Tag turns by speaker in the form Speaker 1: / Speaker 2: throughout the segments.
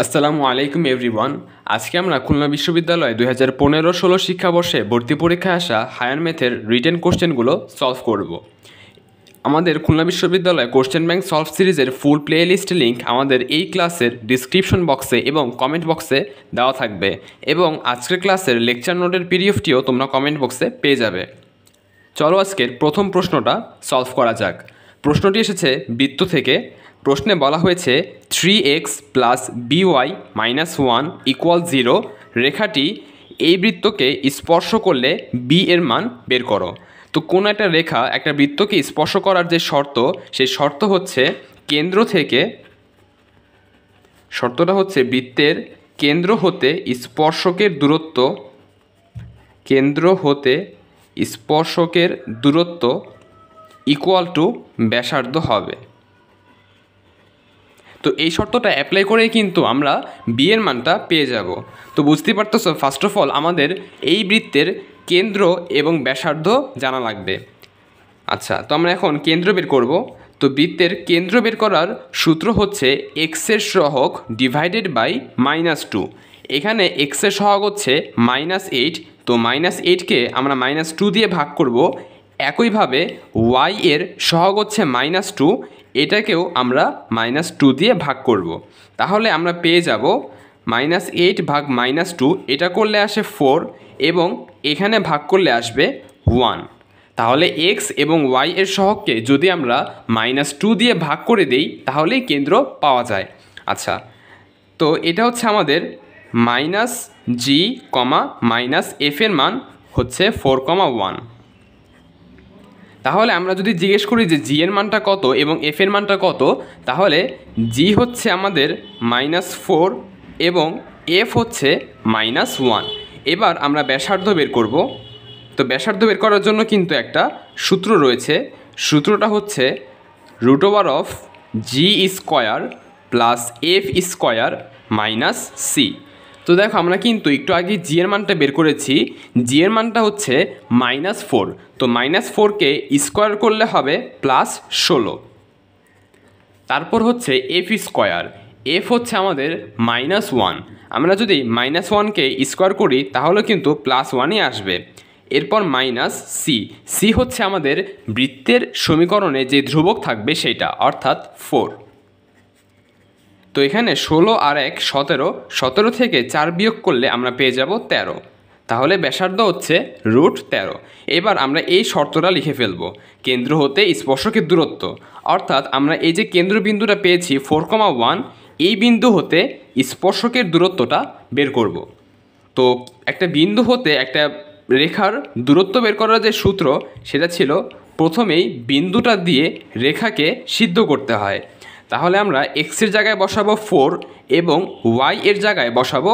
Speaker 1: আসসালামু আলাইকুম এভরিওয়ান। আজকে আমরা খুলনা বিশ্ববিদ্যালয়ে 2015-16 শিক্ষাবর্ষে ভর্তি পরীক্ষায় আসা হায়ার ম্যাথের রিটেন কোশ্চেনগুলো সলভ করব। আমাদের খুলনা বিশ্ববিদ্যালয় কোশ্চেন ব্যাংক সলভ সিরিজের ফুল প্লে লিস্ট লিঙ্ক আমাদের এই ক্লাসের ডিসক্রিপশন বক্সে এবং কমেন্ট বক্সে দেওয়া থাকবে, এবং আজকের ক্লাসের লেকচার নোটের পিডিএফটিও তোমরা কমেন্ট বক্সে পেয়ে যাবে। চলো আজকের প্রথম প্রশ্নটা সলভ করা যাক। প্রশ্নটি এসেছে বৃত্ত থেকে। প্রশ্নে বলা হয়েছে 3x + by - 1 = 0 রেখাটি এই বৃত্তকে স্পর্শ করলে b এর মান বের করো। তো কোনো একটা রেখা একটা বৃত্তকে স্পর্শ করার যে শর্ত, সেই শর্ত হচ্ছে কেন্দ্র থেকে, শর্তটা হচ্ছে বৃত্তের কেন্দ্র হতে স্পর্শকের দূরত্ব, কেন্দ্র হতে স্পর্শকের দূরত্ব = ব্যাসার্ধ হবে। তো এই শর্তটা অ্যাপ্লাই করেই কিন্তু আমরা বি এর মানটা পেয়ে যাব। তো বুঝতেই পারতেছো, ফার্স্ট অফ অল আমাদের এই বৃত্তের কেন্দ্র এবং ব্যাসার্ধ জানা লাগবে। আচ্ছা, তো আমরা এখন কেন্দ্র বের করব। তো বৃত্তের কেন্দ্র বের করার সূত্র হচ্ছে এক্সের সহগ ডিভাইডেড বাই -2। এখানে এক্সের সহগ হচ্ছে -8, তো -8কে আমরা -2 দিয়ে ভাগ করব। একইভাবে ওয়াই এর সহগ হচ্ছে -2, এটাকেও আমরা -2 দিয়ে ভাগ করব। তাহলে আমরা পেয়ে যাব -8 ভাগ -2, এটা করলে আসে 4, এবং এখানে ভাগ করলে আসবে 1। তাহলে এক্স এবং ওয়াই এর সহগকে যদি আমরা -2 দিয়ে ভাগ করে দেই তাহলেই কেন্দ্র পাওয়া যায়। আচ্ছা, তো এটা হচ্ছে আমাদের -g, -f এর মান হচ্ছে 4,1। তাহলে আমরা যদি জিজ্ঞেস করি যে জি এর মানটা কত এবং এফ এর মানটা কত, তাহলে জি হচ্ছে আমাদের -4 এবং এফ হচ্ছে -1। এবার আমরা ব্যাসার্ধ বের করব। তো ব্যাসার্ধ বের করার জন্য কিন্তু একটা সূত্র রয়েছে। সূত্রটা হচ্ছে √g² + f² - c। তো দেখো, আমরা কিন্তু একটু আগে জি এর মানটা বের করেছি। জি এর মানটা হচ্ছে -4, তো -4কে স্কোয়ার করলে হবে +16। তারপর হচ্ছে f², এফ হচ্ছে আমাদের -1। আমরা যদি -1কে স্কোয়ার করি তাহলে কিন্তু +1ই আসবে। এরপর -c, সি হচ্ছে আমাদের বৃত্তের সমীকরণে যে ধ্রুবক থাকবে সেটা, অর্থাৎ 4। তো এখানে 16 আর 1 17, 17 থেকে 4 বিয়োগ করলে আমরা পেয়ে যাব 13। তাহলে ব্যাসার্ধ হচ্ছে √13। এবার আমরা এই শর্তটা লিখে ফেলব, কেন্দ্র হতে স্পর্শকের দূরত্ব, অর্থাৎ আমরা এই যে কেন্দ্রবিন্দুটা পেয়েছি 4,1, এই বিন্দু হতে স্পর্শকের দূরত্বটা বের করব। তো একটা বিন্দু হতে একটা রেখার দূরত্ব বের করার যে সূত্র, সেটা ছিল প্রথমেই বিন্দুটা দিয়ে রেখাকে সিদ্ধ করতে হয়। তাহলে আমরা এক্সের জায়গায় বসাবো 4 এবং ওয়াই এর জায়গায় বসাবো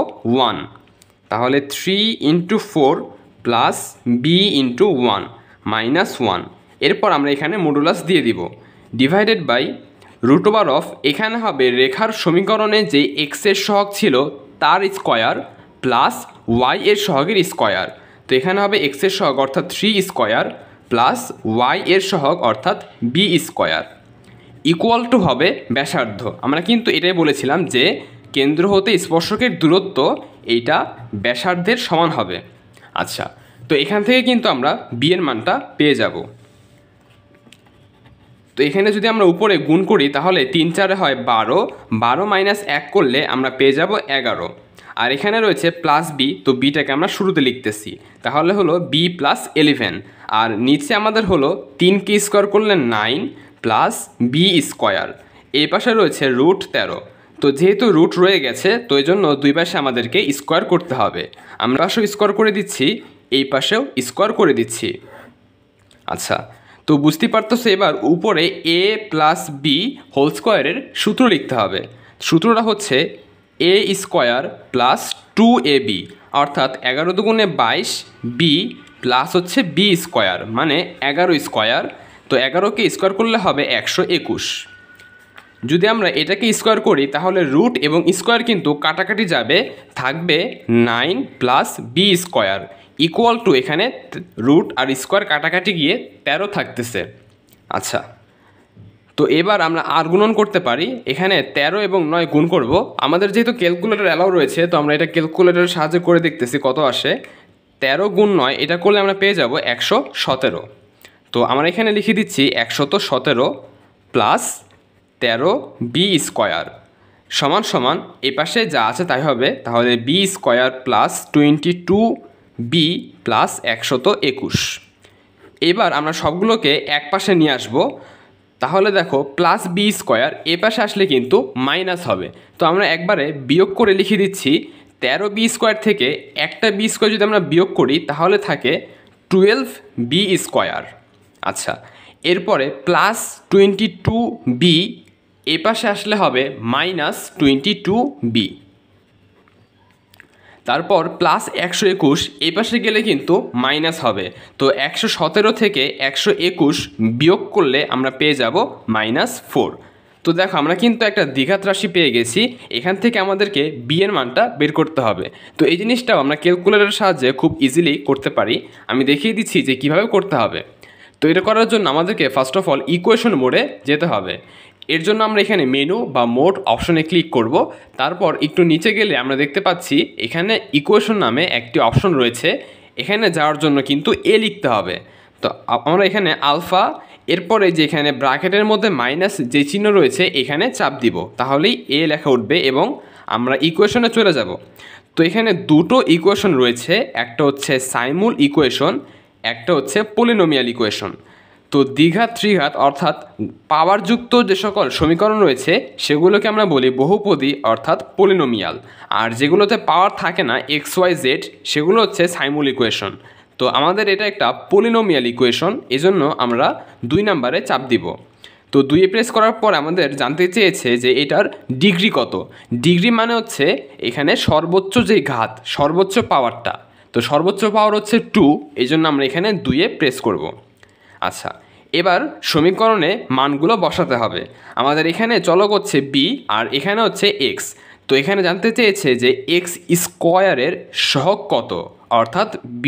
Speaker 1: 1। তাহলে 3 × 4 + b × 1 - 1। এরপর আমরা এখানে মডুলাস দিয়ে দিব, ডিভাইডেড বাই √, এখানে হবে রেখার সমীকরণে যে এক্সের সহগ ছিল তার স্কোয়ার প্লাস ওয়াই এর সহগের স্কোয়ার। তো এখানে হবে এক্সের সহগ অর্থাৎ 3² প্লাস ওয়াই এর সহগ অর্থাৎ b² = হবে ব্যাসার্ধ। আমরা কিন্তু এটাই বলেছিলাম যে কেন্দ্র হতে স্পর্শকের দূরত্ব এইটা ব্যাসার্ধের সমান হবে। আচ্ছা, তো এখান থেকে কিন্তু আমরা বি এর মানটা পেয়ে যাব। তো এখানে যদি আমরা উপরে গুণ করি তাহলে 3 4 হয় 12, 12 - 1 করলে আমরা পেয়ে যাব 11। আর এখানে রয়েছে +b, তো বিটাকে আমরা শুরুতে লিখতেছি, তাহলে হলো b + 11। আর নিচে আমাদের হলো 3কে স্কোয়ার করলে 9 প্লাস b²। এই পাশে রয়েছে √13। তো যেহেতু রুট রয়ে গেছে, তো এই জন্য দুই পাশে আমাদেরকে স্কোয়ার করতে হবে। আমরা পাশেও স্কোয়ার করে দিচ্ছি, এই পাশেও স্কোয়ার করে দিচ্ছি। আচ্ছা, তো বুঝতে পারতেছো, এবার উপরে a + b² সূত্র লিখতে হবে। সূত্রটা হচ্ছে a² + 2ab, অর্থাৎ 11 × 2 = 22, b প্লাস হচ্ছে b² মানে 11²। তো 11কে স্কোয়ার করলে হবে 121। যদি আমরা এটাকে স্কোয়ার করি তাহলে রুট এবং স্কোয়ার কিন্তু কাটাকাটি যাবে, থাকবে 9 + b² = এখানে রুট আর স্কোয়ার কাটাকাটি গিয়ে 13 থাকতেছে। আচ্ছা, তো এবার আমরা আর গুণন করতে পারি। এখানে 13 এবং 9 গুণ করব। আমাদের যেহেতু ক্যালকুলেটর অ্যালাউ রয়েছে, তো আমরা এটা ক্যালকুলেটরের সাহায্যে করে দেখতেছি কত আসে। 13 গুণ 9 এটা করলে আমরা পেয়ে যাব 117। তো আমরা এখানে লিখে দিচ্ছি 117 প্লাস 13b² সমান সমান এ পাশে যা আছে তাই হবে, তাহলে b² প্লাস 22b প্লাস 121। এবার আমরা সবগুলোকে এক পাশে নিয়ে আসব। তাহলে দেখো প্লাস b² এ পাশে আসলে কিন্তু মাইনাস হবে। তো আমরা একবারে বিয়োগ করে লিখে দিচ্ছি 13b² থেকে একটা b² যদি আমরা বিয়োগ করি তাহলে থাকে 12b²। আচ্ছা, এরপরে প্লাস 22b এ পাশে আসলে হবে মাইনাস 22b। তারপর প্লাস 121 এই পাশে গেলে কিন্তু মাইনাস হবে। তো 117 থেকে 121 বিয়োগ করলে আমরা পেয়ে যাব -4। তো দেখো আমরা কিন্তু একটা দ্বিঘাত রাশি পেয়ে গেছি। এখান থেকে আমাদেরকে বি এর মানটা বের করতে হবে। তো এই জিনিসটাও আমরা ক্যালকুলেটরের সাহায্যে খুব ইজিলি করতে পারি। আমি দেখিয়ে দিচ্ছি যে কীভাবে করতে হবে। তো এটা করার জন্য আমাদেরকে ফার্স্ট অফ অল ইকুয়েশন মোডে যেতে হবে। এর জন্য আমরা এখানে মেনু বা মোড অপশনে ক্লিক করব। তারপর একটু নিচে গেলে আমরা দেখতে পাচ্ছি এখানে ইকুয়েশন নামে একটি অপশন রয়েছে। এখানে যাওয়ার জন্য কিন্তু এ লিখতে হবে। তো আমরা এখানে আলফা, এরপরে যে এখানে ব্র্যাকেটের মধ্যে মাইনাস যে চিহ্ন রয়েছে এখানে চাপ দিব, তাহলেই এ লেখা উঠবে এবং আমরা ইকুয়েশনে চলে যাব। তো এখানে দুটো ইকুয়েশন রয়েছে, একটা হচ্ছে সাইমুল ইকুয়েশন, একটা হচ্ছে পলিনোমিয়াল ইকুয়েশন। তো দ্বিঘাত ত্রিঘাত অর্থাৎ পাওয়ারযুক্ত যে সকল সমীকরণ রয়েছে সেগুলোকে আমরা বলি বহুপদী অর্থাৎ পলিনোমিয়াল, আর যেগুলোতে পাওয়ার থাকে না XYZ সেগুলো হচ্ছে সাইমুল ইকুয়েশন। তো আমাদের এটা একটা পলিনোমিয়াল ইকুয়েশন, এজন্য আমরা 2 নম্বরে চাপ দিব। তো 2 প্রেস করার পর আমাদের জানতে চেয়েছে যে এটার ডিগ্রি কত। ডিগ্রি মানে হচ্ছে এখানে সর্বোচ্চ যে ঘাত, সর্বোচ্চ পাওয়ারটা। তো সর্বোচ্চ পাওয়ার হচ্ছে 2, এই জন্য আমরা এখানে 2 প্রেস করব। আচ্ছা, এবার সমীকরণে মানগুলো বসাতে হবে। আমাদের এখানে চলক হচ্ছে বি আর এখানে হচ্ছে এক্স। তো এখানে জানতে চেয়েছে যে x² সহগ কত, অর্থাৎ b²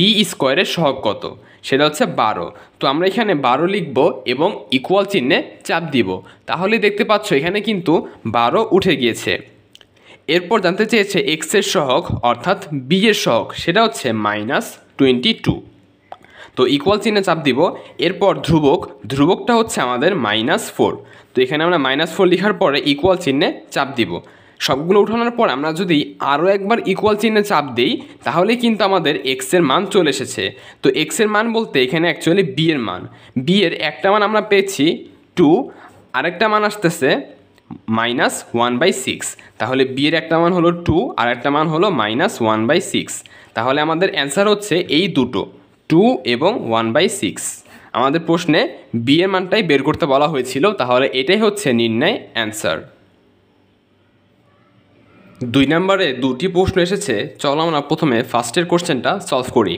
Speaker 1: সহগ কত, সেটা হচ্ছে 12। তো আমরা এখানে 12 লিখব এবং ইকুয়াল চিহ্নে চাপ দিব। তাহলে দেখতে পাচ্ছ এখানে কিন্তু 12 উঠে গিয়েছে। এরপর জানতে চেয়েছে এক্সের সহগ অর্থাৎ বি এর সহগ, সেটা হচ্ছে -22। তো ইকুয়াল চিহ্নে চাপ দিব। এরপর ধ্রুবকটা হচ্ছে আমাদের -4। তো এখানে আমরা -4 লেখার পরে ইকুয়াল চিহ্নে চাপ দিব। সবগুলো উঠানোর পর আমরা যদি আরও একবার ইকুয়াল চিহ্নে চাপ দিই তাহলে কিন্তু আমাদের এক্সের মান চলে এসেছে। তো এক্সের মান বলতে এখানে অ্যাকচুয়ালি বি এর মান। বি এর একটা মান আমরা পেয়েছি 2, আরেকটা মান আসতেছে -1/6। তাহলে বি এর একটা মান হলো 2 আর একটা মান হলো -1/6। তাহলে আমাদের অ্যান্সার হচ্ছে এই দুটো, 2 এবং 1/6। আমাদের প্রশ্নে বি এর মানটাই বের করতে বলা হয়েছিল, তাহলে এটাই হচ্ছে নির্ণয় অ্যান্সার। 2 নম্বরে 2টি প্রশ্ন এসেছে। চলো আমরা প্রথমে ফার্স্টের কোশ্চেনটা সলভ করি।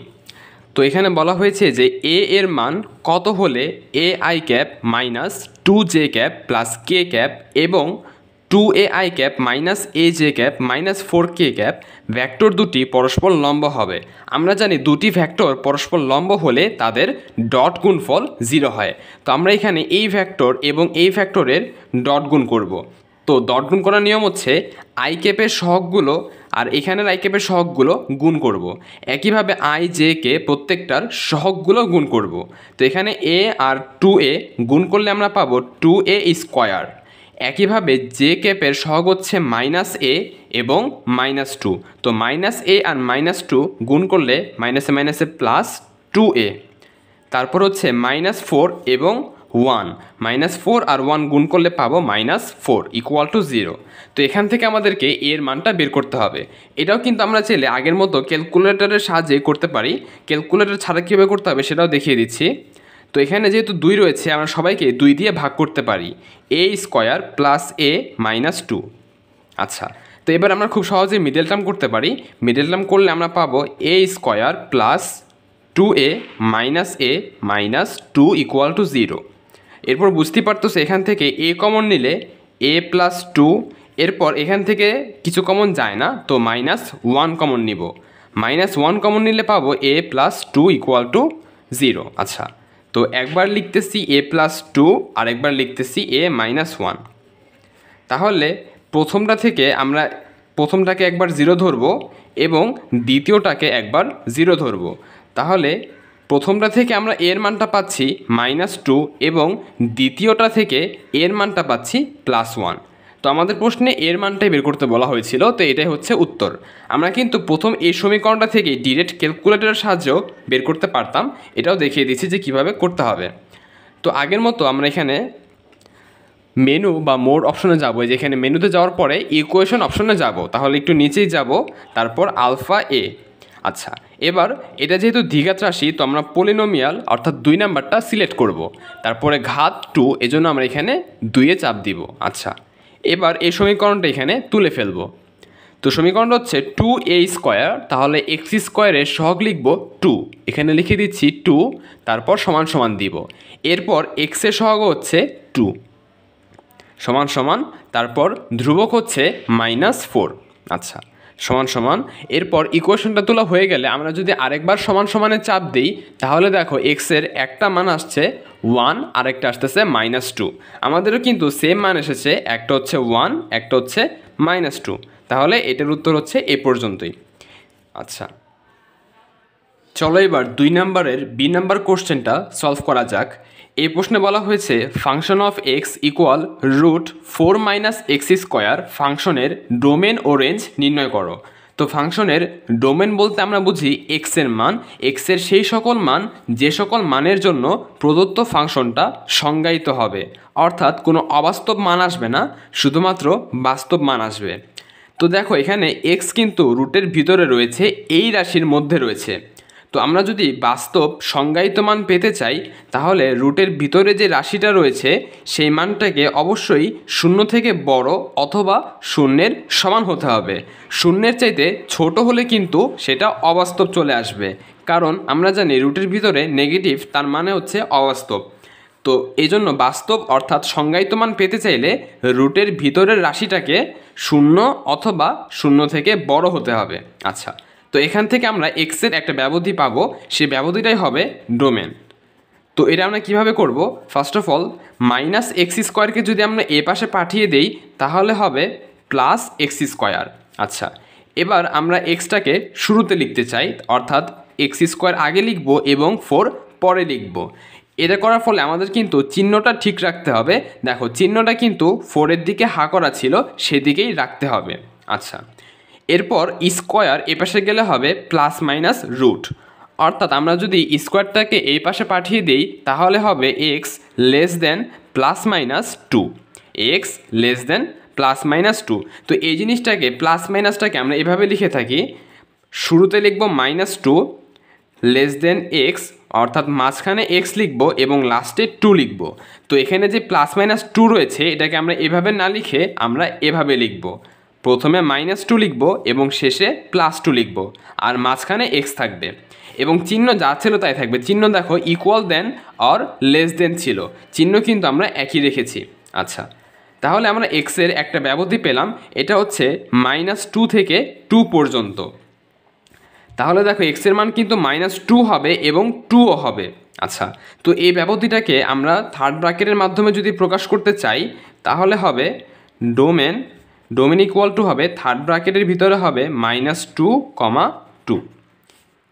Speaker 1: তো এখানে বলা হয়েছে যে এ এর মান কত হলে AI cap -2J cap plus K cap এবং 2AI cap -AJ cap -4K cap vector দুটি পরস্পর লম্ব হবে। আমরা জানি দুটি ভেক্টর পরস্পর লম্ব হলে তাদের ডট গুণফল 0 হয়। তো আমরা এখানে এই ভেক্টর এবং এই ভেক্টরের ডট গুণ করব। তো ডট গুণ করার নিয়ম হচ্ছে আই ক্যাপের সহগগুলো আর এখানের আই ক্যাপের সহগগুলো গুণ করব। একইভাবে IJ কে প্রত্যেকটার সহগগুলো গুণ করব। তো এখানে A আর 2A গুণ করলে আমরা পাবো 2A²। একইভাবে জে ক্যাপের সহগ হচ্ছে -A এবং -2। তো -A আর -2 গুণ করলে মাইনাসে মাইনাসে +2A। তারপর হচ্ছে -4 এবং 1, -4 আর 1 গুণ করলে পাবো -4 = 0। তো এখান থেকে আমাদেরকে এর মানটা বের করতে হবে। এটাও কিন্তু আমরা চাইলে আগের মতো ক্যালকুলেটরের সাহায্যে করতে পারি। ক্যালকুলেটর ছাড়া কীভাবে করতে হবে সেটাও দেখিয়ে দিচ্ছি। তো এখানে যেহেতু 2 রয়েছে আমরা সবাইকে 2 দিয়ে ভাগ করতে পারি, A² প্লাস A -2। আচ্ছা, তো এবার আমরা খুব সহজেই মিডল টার্ম করতে পারি। মিডল টার্ম করলে আমরা পাবো A² প্লাস 2A -A -2 = 0। এরপর বুঝতেই পারতেছে এখান থেকে A কমন নিলে A প্লাস 2, এরপর এখান থেকে কিছু কমন যায় না, তো -1 কমন নিব। -1 কমন নিলে পাবো A প্লাস 2 = 0। আচ্ছা, তো একবার লিখতেছি a প্লাস 2 আর একবার লিখতেছি a মাইনাস 1। তাহলে প্রথমটাকে একবার 0 ধরবো এবং দ্বিতীয়টাকে একবার 0 ধরবো। তাহলে প্রথমটা থেকে আমরা এর মানটা পাচ্ছি -2 এবং দ্বিতীয়টা থেকে এর মানটা পাচ্ছি +1। তো আমাদের প্রশ্নে এর মানটাই বের করতে বলা হয়েছিল, তো এটাই হচ্ছে উত্তর। আমরা কিন্তু প্রথম এই সমীকরণটা থেকে ডিরেক্ট ক্যালকুলেটরের সাহায্যেও বের করতে পারতাম, এটাও দেখিয়ে দিচ্ছি যে কিভাবে করতে হবে। তো আগের মতো আমরা এখানে মেনু বা মোড অপশনে যাব, যেখানে মেনুতে যাওয়ার পরে ইকুয়েশন অপশনে যাব, তাহলে একটু নিচেই যাব, তারপর আলফা এ। আচ্ছা, এবার এটা যেহেতু দ্বিঘাত রাশি, তো আমরা পলিনোমিয়াল অর্থাৎ 2 নাম্বারটা সিলেক্ট করব, তারপরে ঘাত 2, এজন্য আমরা এখানে 2-এ চাপ দিব। আচ্ছা, এবার এই সমীকরণটা এখানে তুলে ফেলব। তো সমীকরণটা হচ্ছে 2a², তাহলে x স্কোয়ারের সহগ লিখব 2, এখানে লিখে দিচ্ছি 2, তারপর সমান সমান দিব। এরপর x এর সহগ হচ্ছে 2 সমান সমান, তারপর ধ্রুবক হচ্ছে -4। আচ্ছা, সমান সমান, এরপর ইকুয়েশনটা তোলা হয়ে গেলে আমরা যদি আরেকবার সমান সমানে চাপ দিই, তাহলে দেখো এক্সের একটা মান আসছে 1 আর একটা আসতেছে -2। আমাদেরও কিন্তু সেম মান এসেছে, একটা হচ্ছে 1, একটা হচ্ছে -2। তাহলে এটার উত্তর হচ্ছে এ পর্যন্তই। আচ্ছা, চলো এবার 2 নাম্বারের বি নাম্বার কোশ্চেনটা সলভ করা যাক। এই প্রশ্নে বলা হয়েছে function of x equal √4 - x² ফাংশনের ডোমেন ও রেঞ্জ নির্ণয় করো। তো ফাংশনের ডোমেন বলতে আমরা বুঝি এক্সের মান, এক্সের সেই সকল মান যে সকল মানের জন্য প্রদত্ত ফাংশনটা সংজ্ঞায়িত হবে, অর্থাৎ কোনো অবাস্তব মান আসবে না, শুধুমাত্র বাস্তব মান আসবে। তো দেখো এখানে এক্স কিন্তু রুটের ভিতরে রয়েছে, এই রাশির মধ্যে রয়েছে। তো আমরা যদি বাস্তব সংজ্ঞায়িত মান পেতে চাই, তাহলে রুটের ভিতরে যে রাশিটা রয়েছে সেই মানটাকে অবশ্যই 0 থেকে বড় অথবা 0-এর সমান হতে হবে। 0-এর চাইতে ছোট হলে কিন্তু সেটা অবাস্তব চলে আসবে, কারণ আমরা জানি রুটের ভিতরে নেগেটিভ, তার মানে হচ্ছে অবাস্তব। তো এই জন্য বাস্তব অর্থাৎ সংজ্ঞায়িত মান পেতে চাইলে রুটের ভিতরের রাশিটাকে 0 অথবা 0 থেকে বড় হতে হবে। আচ্ছা, তো এখান থেকে আমরা এক্সের একটা ব্যবধি পাবো, সেই ব্যবধিটাই হবে ডোমেন। তো এটা আমরা কিভাবে করব? ফার্স্ট অফ অল -x² যদি আমরা এ পাশে পাঠিয়ে দেই, তাহলে হবে +x²। আচ্ছা, এবার আমরা এক্সটাকে শুরুতে লিখতে চাই, অর্থাৎ x² আগে লিখব এবং 4 পরে লিখব। এটা করার ফলে আমাদের কিন্তু চিহ্নটা ঠিক রাখতে হবে। দেখো চিহ্নটা কিন্তু 4-এর দিকে হা করা ছিল, সেদিকেই রাখতে হবে। আচ্ছা, এরপর স্কোয়ার এ পাশে গেলে হবে +- অর্থাৎ আমরা যদি স্কোয়ারটাকে এই পাশে পাঠিয়ে দিই, তাহলে হবে x <2, x <2। তো এই জিনিসটাকে +- আমরা এভাবে লিখে থাকি, শুরুতে লিখব -2 x, অর্থাৎ মাঝখানে x লিখব এবং লাস্টে 2 লিখব। তো এখানে যে +- 2 রয়েছে, এটাকে আমরা এভাবে না লিখে আমরা এভাবে লিখব, প্রথমে -2 লিখব এবং শেষে +2 লিখব, আর মাঝখানে x থাকবে এবং চিহ্ন যা ছিল তাই থাকবে। চিহ্ন দেখো equal than or less than ছিল, চিহ্ন কিন্তু আমরা একই রেখেছি। আচ্ছা, তাহলে আমরা এক্সের একটা ব্যবধি পেলাম, এটা হচ্ছে -2 থেকে 2 পর্যন্ত। তাহলে দেখো এক্সের মান কিন্তু -2 হবে এবং 2ও হবে। আচ্ছা, তো এই ব্যবধিটাকে আমরা থার্ড ব্র্যাকেটের মাধ্যমে যদি প্রকাশ করতে চাই, তাহলে হবে ডোমেন ইকুয়াল টু হবে থার্ড ব্র্যাকেটের ভিতরে হবে -2, 2।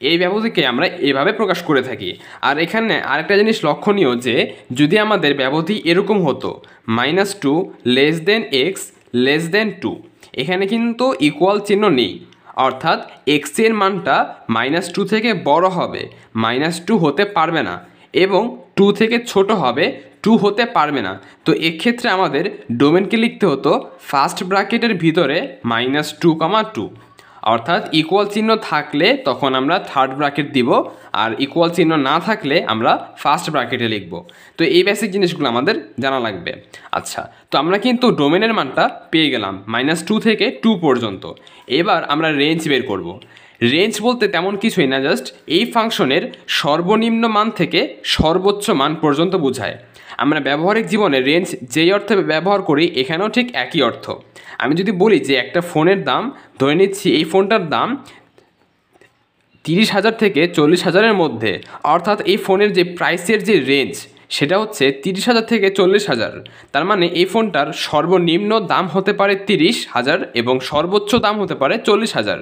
Speaker 1: এই ব্যবধিকে আমরা এভাবে প্রকাশ করে থাকি। আর এখানে আরেকটা জিনিস লক্ষণীয় যে যদি আমাদের ব্যবধি এরকম হতো -2 x <2, এখানে কিন্তু ইকুয়াল চিহ্ন নেই, অর্থাৎ এক্সের মানটা -2 থেকে বড় হবে, -2 হতে পারবে না, এবং 2 থেকে ছোট হবে, 2 হতে পারবে না। তো এক্ষেত্রে আমাদের ডোমেনকে লিখতে হতো ফার্স্ট ব্র্যাকেটের ভিতরে -2, 2, অর্থাৎ ইকুয়াল চিহ্ন থাকলে তখন আমরা থার্ড ব্র্যাকেট দিব, আর ইকুয়াল চিহ্ন না থাকলে আমরা ফার্স্ট ব্র্যাকেটে লিখব। তো এই বেসিক জিনিসগুলো আমাদের জানা লাগবে। আচ্ছা, তো আমরা কিন্তু ডোমেনের মানটা পেয়ে গেলাম -2 থেকে 2 পর্যন্ত। এবার আমরা রেঞ্জ বের করব। রেঞ্জ বলতে তেমন কিছুই না, জাস্ট এই ফাংশনের সর্বনিম্ন মান থেকে সর্বোচ্চ মান পর্যন্ত বোঝায়। আমরা ব্যবহারিক জীবনে রেঞ্জ যেই অর্থে ব্যবহার করি, এখানেও ঠিক একই অর্থ। আমি যদি বলি যে একটা ফোনের দাম, ধরে নিচ্ছি এই ফোনটার দাম 30,000 থেকে 40,000-এর মধ্যে, অর্থাৎ এই ফোনের যে প্রাইসের যে রেঞ্জ সেটা হচ্ছে 30,000 থেকে 40,000। তার মানে এই ফোনটার সর্বনিম্ন দাম হতে পারে 30,000 এবং সর্বোচ্চ দাম হতে পারে 40,000,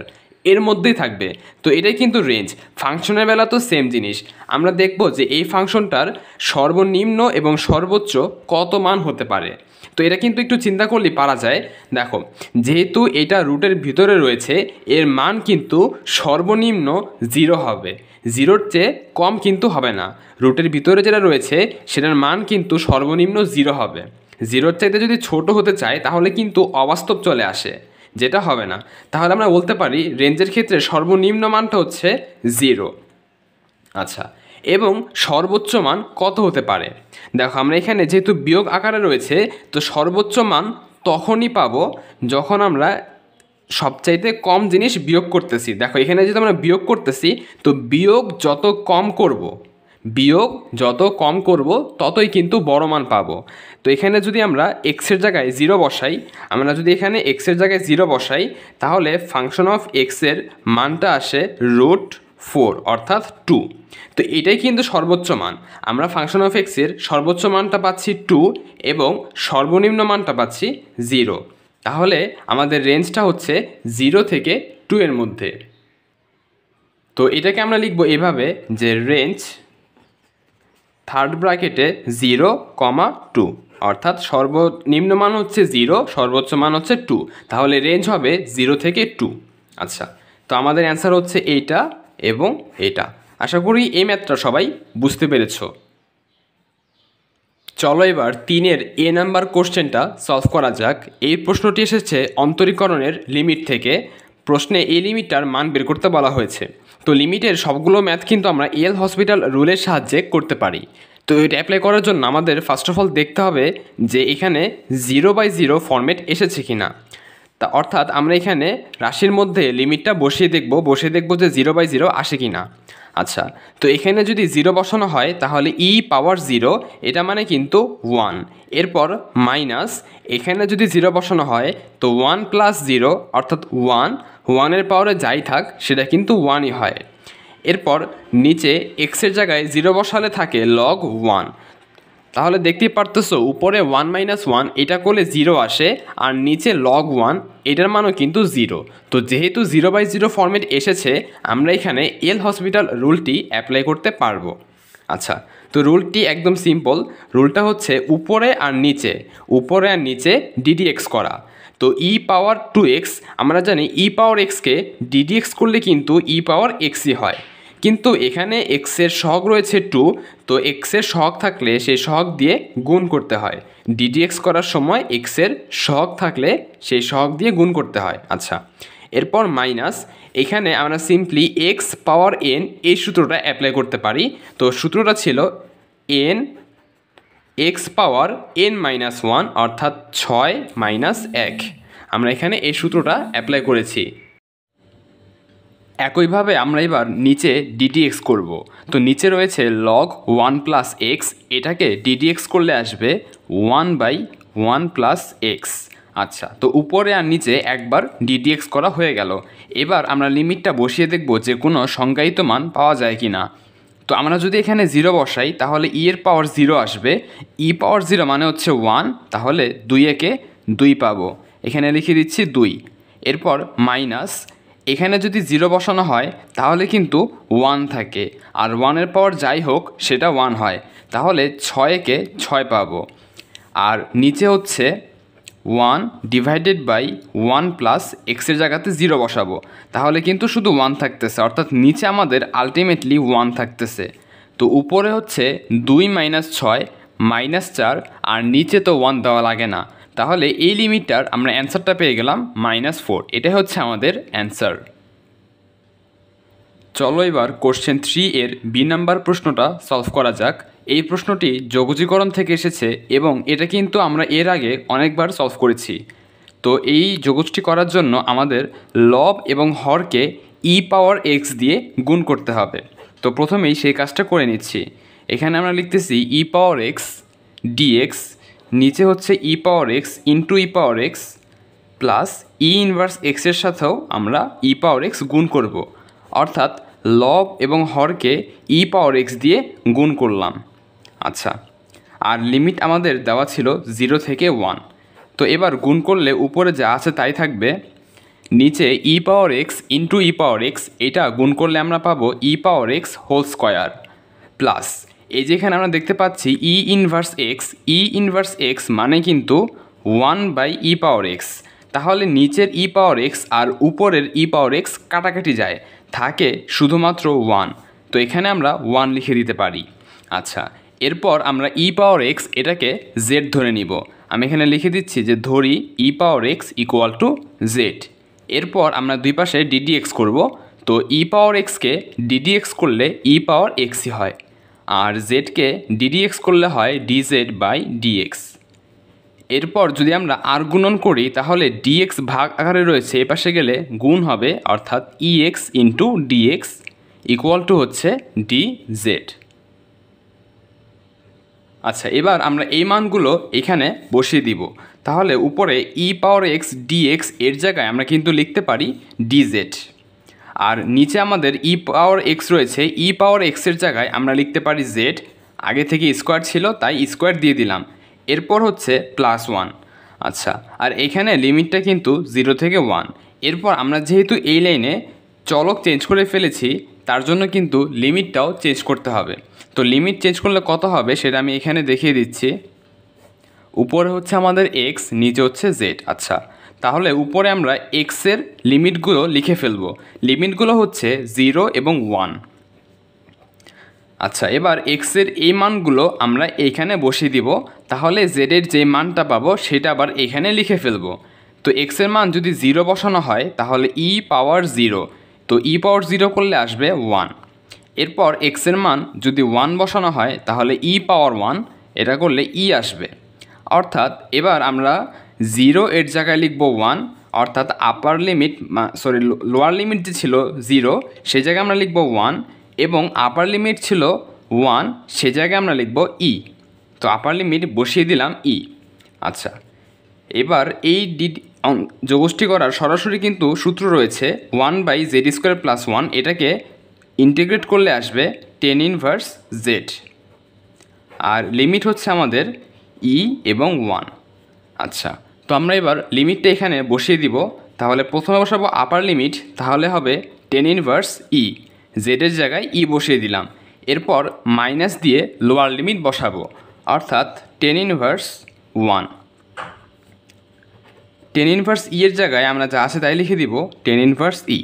Speaker 1: এর মধ্যেই থাকবে। তো এটাই কিন্তু রেঞ্জ। ফাংশনের বেলা তো সেম জিনিস, আমরা দেখব যে এই ফাংশনটার সর্বনিম্ন এবং সর্বোচ্চ কত মান হতে পারে। তো এটা কিন্তু একটু চিন্তা করলেই পারা যায়। দেখো, যেহেতু এটা রুটের ভিতরে রয়েছে, এর মান কিন্তু সর্বনিম্ন 0 হবে, 0-র চেয়ে কম কিন্তু হবে না। রুটের ভিতরে যেটা রয়েছে সেটার মান কিন্তু সর্বনিম্ন 0 হবে। 0-র চাইতে যদি ছোট হতে চায় তাহলে কিন্তু অবাস্তব চলে আসে, যেটা হবে না। তাহলে আমরা বলতে পারি রেঞ্জের ক্ষেত্রে সর্বনিম্ন মানটা হচ্ছে 0। আচ্ছা, এবং সর্বোচ্চ মান কত হতে পারে? দেখো, আমরা এখানে যেহেতু বিয়োগ আকারে রয়েছে, তো সর্বোচ্চ মান তখনই পাবো যখন আমরা সবচাইতে কম জিনিস বিয়োগ করতেছি। দেখো, এখানে যেহেতু আমরা বিয়োগ করতেছি, তো বিয়োগ যত কম করব ততই কিন্তু বড় মান পাবো। তো এখানে যদি আমরা এক্সের জায়গায় 0 বসাই, তাহলে ফাংশন অফ এক্সের মানটা আসে √4 অর্থাৎ 2। তো এটাই কিন্তু সর্বোচ্চ মান। আমরা ফাংশন অফ এক্সের সর্বোচ্চ মানটা পাচ্ছি 2 এবং সর্বনিম্ন মানটা পাচ্ছি 0। তাহলে আমাদের রেঞ্জটা হচ্ছে 0 থেকে 2 এর মধ্যে। তো এটাকে আমরা লিখব এভাবে যে রেঞ্জ থার্ড ব্র্যাকেটে 0,2, অর্থাৎ সর্বনিম্ন মান হচ্ছে 0, সর্বোচ্চ মান হচ্ছে 2, তাহলে রেঞ্জ হবে 0 থেকে 2। আচ্ছা, তো আমাদের অ্যান্সার হচ্ছে এইটা এবং এটা। আশা করি এই ম্যাথটা সবাই বুঝতে পেরেছ। চলো এবার 3-এর A নাম্বার কোশ্চেনটা সলভ করা যাক। এই প্রশ্নটি এসেছে অন্তরীকরণের লিমিট থেকে। প্রশ্নে এই লিমিটটার মান বের করতে বলা হয়েছে। তো লিমিটের সবগুলো ম্যাথ কিন্তু আমরা এল হসপিটাল রুলের সাহায্যে করতে পারি। তো এটা অ্যাপ্লাই করার জন্য আমাদের ফার্স্ট অফ অল দেখতে হবে যে এখানে 0/0 ফরম্যাট এসেছে কি না। তা অর্থাৎ আমরা এখানে রাশির মধ্যে লিমিটটা বসিয়ে দেখব যে 0/0 আসে কি না। আচ্ছা, তো এখানে যদি 0 বসানো হয় তাহলে e⁻0, এটা মানে কিন্তু 1। এরপর মাইনাস, এখানে যদি 0 বসানো হয় তো 1 + 0 অর্থাৎ 1 এর পাওয়ারে যাই থাক সেটা কিন্তু 1ই হয়। এরপর নিচে এক্সের জায়গায় 0 বসালে থাকে log 1। তাহলে দেখতেই পারতেছো উপরে 1 - 1 এটা করলে 0 আসে, আর নিচে log 1 এটার মানও কিন্তু 0। তো যেহেতু 0/0 ফরম্যাট এসেছে, আমরা এখানে এল হসপিটাল রুলটি অ্যাপ্লাই করতে পারবো। আচ্ছা, তো রুলটি একদম সিম্পল। রুলটা হচ্ছে উপরে আর নিচে ddx করা। তো e⁻2x, আমরা জানি e⁻x-কে ddx করলে কিন্তু e⁻x-ই হয়, কিন্তু এখানে এক্সের সহগ রয়েছে 2, তো এক্সের সহগ থাকলে সেই সহগ দিয়ে গুণ করতে হয়। ddx করার সময় এক্সের সহগ থাকলে সেই সহগ দিয়ে গুণ করতে হয়। আচ্ছা, এরপর মাইনাস, এখানে আমরা সিম্পলি x⁻n এই সূত্রটা অ্যাপ্লাই করতে পারি। তো সূত্রটা ছিল x⁻n-1 অর্থাৎ 6 - 1। আমরা এখানে এই সূত্রটা অ্যাপ্লাই করেছি। একইভাবে আমরা এবার নিচে ddx করব। তো নিচে রয়েছে log 1 + x, এটাকে ddx করলে আসবে 1/1 + x। আচ্ছা, তো উপরে আর নিচে একবার ddx করা হয়ে গেল। এবার আমরা লিমিটটা বসিয়ে দেখব যে কোনো সংজ্ঞায়িত মান পাওয়া যায় কি না। তো আমরা যদি এখানে 0 বসাই তাহলে e⁻0 আসবে। e⁻0 মানে হচ্ছে 1, তাহলে 2-একে 2 পাবো। এখানে লিখে দিচ্ছি 2। এরপর মাইনাস, এখানে যদি 0 বসানো হয় তাহলে কিন্তু 1 থাকে, আর 1-এর পাওয়ার যাই হোক সেটা 1 হয়, তাহলে 6-একে 6 পাবো। আর নিচে হচ্ছে 1/1 + x-এর জায়গাতে 0 বসাবো, তাহলে কিন্তু শুধু 1 থাকতেছে, অর্থাৎ নিচে আমাদের আলটিমেটলি 1 থাকতেছে। তো উপরে হচ্ছে 2 - 6 -4, আর নিচে তো 1 দেওয়া লাগে না, তাহলে এই লিমিটটার আমরা অ্যান্সারটা পেয়ে গেলাম -4। এটাই হচ্ছে আমাদের অ্যান্সার। চলো এবার কোশ্চেন 3-এর B নাম্বার প্রশ্নটা সলভ করা যাক। এই প্রশ্নটি যোগজীকরণ থেকে এসেছে এবং এটা কিন্তু আমরা এর আগে অনেকবার সলভ করেছি। তো এই যোগজটি করার জন্য আমাদের লব এবং হরকে e⁻x দিয়ে গুণ করতে হবে। তো প্রথমেই সেই কাজটা করে নিচ্ছি। এখানে আমরা লিখতেছি e⁻x dx, নিচে হচ্ছে e⁻x * e⁻x plus e inverse x এর সাথেও আমরা e⁻x গুণ করব, অর্থাৎ লব এবং হরকে ই পাওয়ার এক্স দিয়ে গুণ করলাম। আচ্ছা, আর লিমিট আমাদের দেওয়া ছিল 0 থেকে 1। তো এবার গুণ করলে উপরে যা আছে তাই থাকবে, নিচে ই পাওয়ার এক্স ইন্টু ই পাওয়ার এক্স, এটা গুণ করলে আমরা পাবো ই power x whole square plus এই যেখানে আমরা দেখতে পাচ্ছি ই ইনভার্স এক্স মানে কিন্তু 1/e পাওয়ার এক্স। তাহলে নিচের ই পাওয়ার এক্স আর উপরের ই পাওয়ার এক্স কাটাকাটি যায়, থাকে শুধুমাত্র 1। তো এখানে আমরা 1 লিখে দিতে পারি। আচ্ছা, এরপর আমরা ই পাওয়ার এক্স এটাকে জেড ধরে নিব। আমি এখানে লিখে দিচ্ছি যে ধরি ই power x equal to Z. এরপর আমরা দুই পাশে ডিডিএক্স করব। তো ই পাওয়ার এক্সকে ডিডিএক্স করলে ই পাওয়ার এক্সই হয়, আর জেডকে ডিডিএক্স করলে হয় ডিজেড বাই ডিএক্স। এরপর যদি আমরা আর গুণন করি তাহলে ডিএক্স ভাগ আকারে রয়েছে, এ পাশে গেলে গুণ হবে, অর্থাৎ e x into d x equal to হচ্ছে ডিজেড। আচ্ছা, এবার আমরা এই মানগুলো এখানে বসিয়ে দিব। তাহলে উপরে ই পাওয়ার এক্স ডিএক্স এর জায়গায় আমরা কিন্তু লিখতে পারি ডিজেড, আর নিচে আমাদের ই পাওয়ার এক্স রয়েছে, ই পাওয়ার এক্সের জায়গায় আমরা লিখতে পারি জেড। আগে থেকে স্কোয়ার ছিল তাই স্কোয়ার দিয়ে দিলাম। এরপর হচ্ছে +1। আচ্ছা, আর এখানে লিমিটটা কিন্তু 0 থেকে 1। এরপর আমরা যেহেতু এই লাইনে চলক চেঞ্জ করে ফেলেছি, তার জন্য কিন্তু লিমিটটাও চেঞ্জ করতে হবে। তো লিমিট চেঞ্জ করলে কত হবে সেটা আমি এখানে দেখিয়ে দিচ্ছি। উপরে হচ্ছে আমাদের এক্স, নিচে হচ্ছে জেড। আচ্ছা, তাহলে উপরে আমরা এক্সের লিমিটগুলো লিখে ফেলব। লিমিটগুলো হচ্ছে 0 এবং 1। আচ্ছা, এবার এক্সের এই মানগুলো আমরা এইখানে বসিয়ে দিব। তাহলে জেডের যে মানটা পাবো সেটা আবার এখানে লিখে ফেলব। তো এক্সের মান যদি 0 বসানো হয় তাহলে ই পাওয়ার 0, তো ই পাওয়ার 0 করলে আসবে 1। এরপর এক্সের মান যদি 1 বসানো হয় তাহলে ই পাওয়ার 1, এটা করলে ই আসবে। অর্থাৎ এবার আমরা 0 এর জায়গায় লিখব 1, অর্থাৎ লোয়ার লিমিট যে ছিল 0 সেই জায়গায় আমরা লিখব 1, এবং আপার লিমিট ছিল 1 সে জায়গায় আমরা লিখব ই। তো আপার লিমিট বসিয়ে দিলাম ই। আচ্ছা, এবার এই যোগষ্টি করার সরাসরি কিন্তু সূত্র রয়েছে 1/z² + 1, এটাকে ইন্টিগ্রেট করলে আসবে tan ইনভার্স জেড, আর লিমিট হচ্ছে আমাদের ই এবং 1। আচ্ছা, তো আমরা এবার লিমিটটা এখানে বসিয়ে দিব। তাহলে প্রথমে বসাবো আপার লিমিট, তাহলে হবে tan ইনভার্স ই, জেডের জায়গায় ই বসিয়ে দিলাম। এরপর মাইনাস দিয়ে লোয়ার লিমিট বসাবো, অর্থাৎ tan ইনভার্স 1। tan ইনভার্স ই এর জায়গায় আমরা যা আছে তাই লিখে দিব tan ইনভার্স ই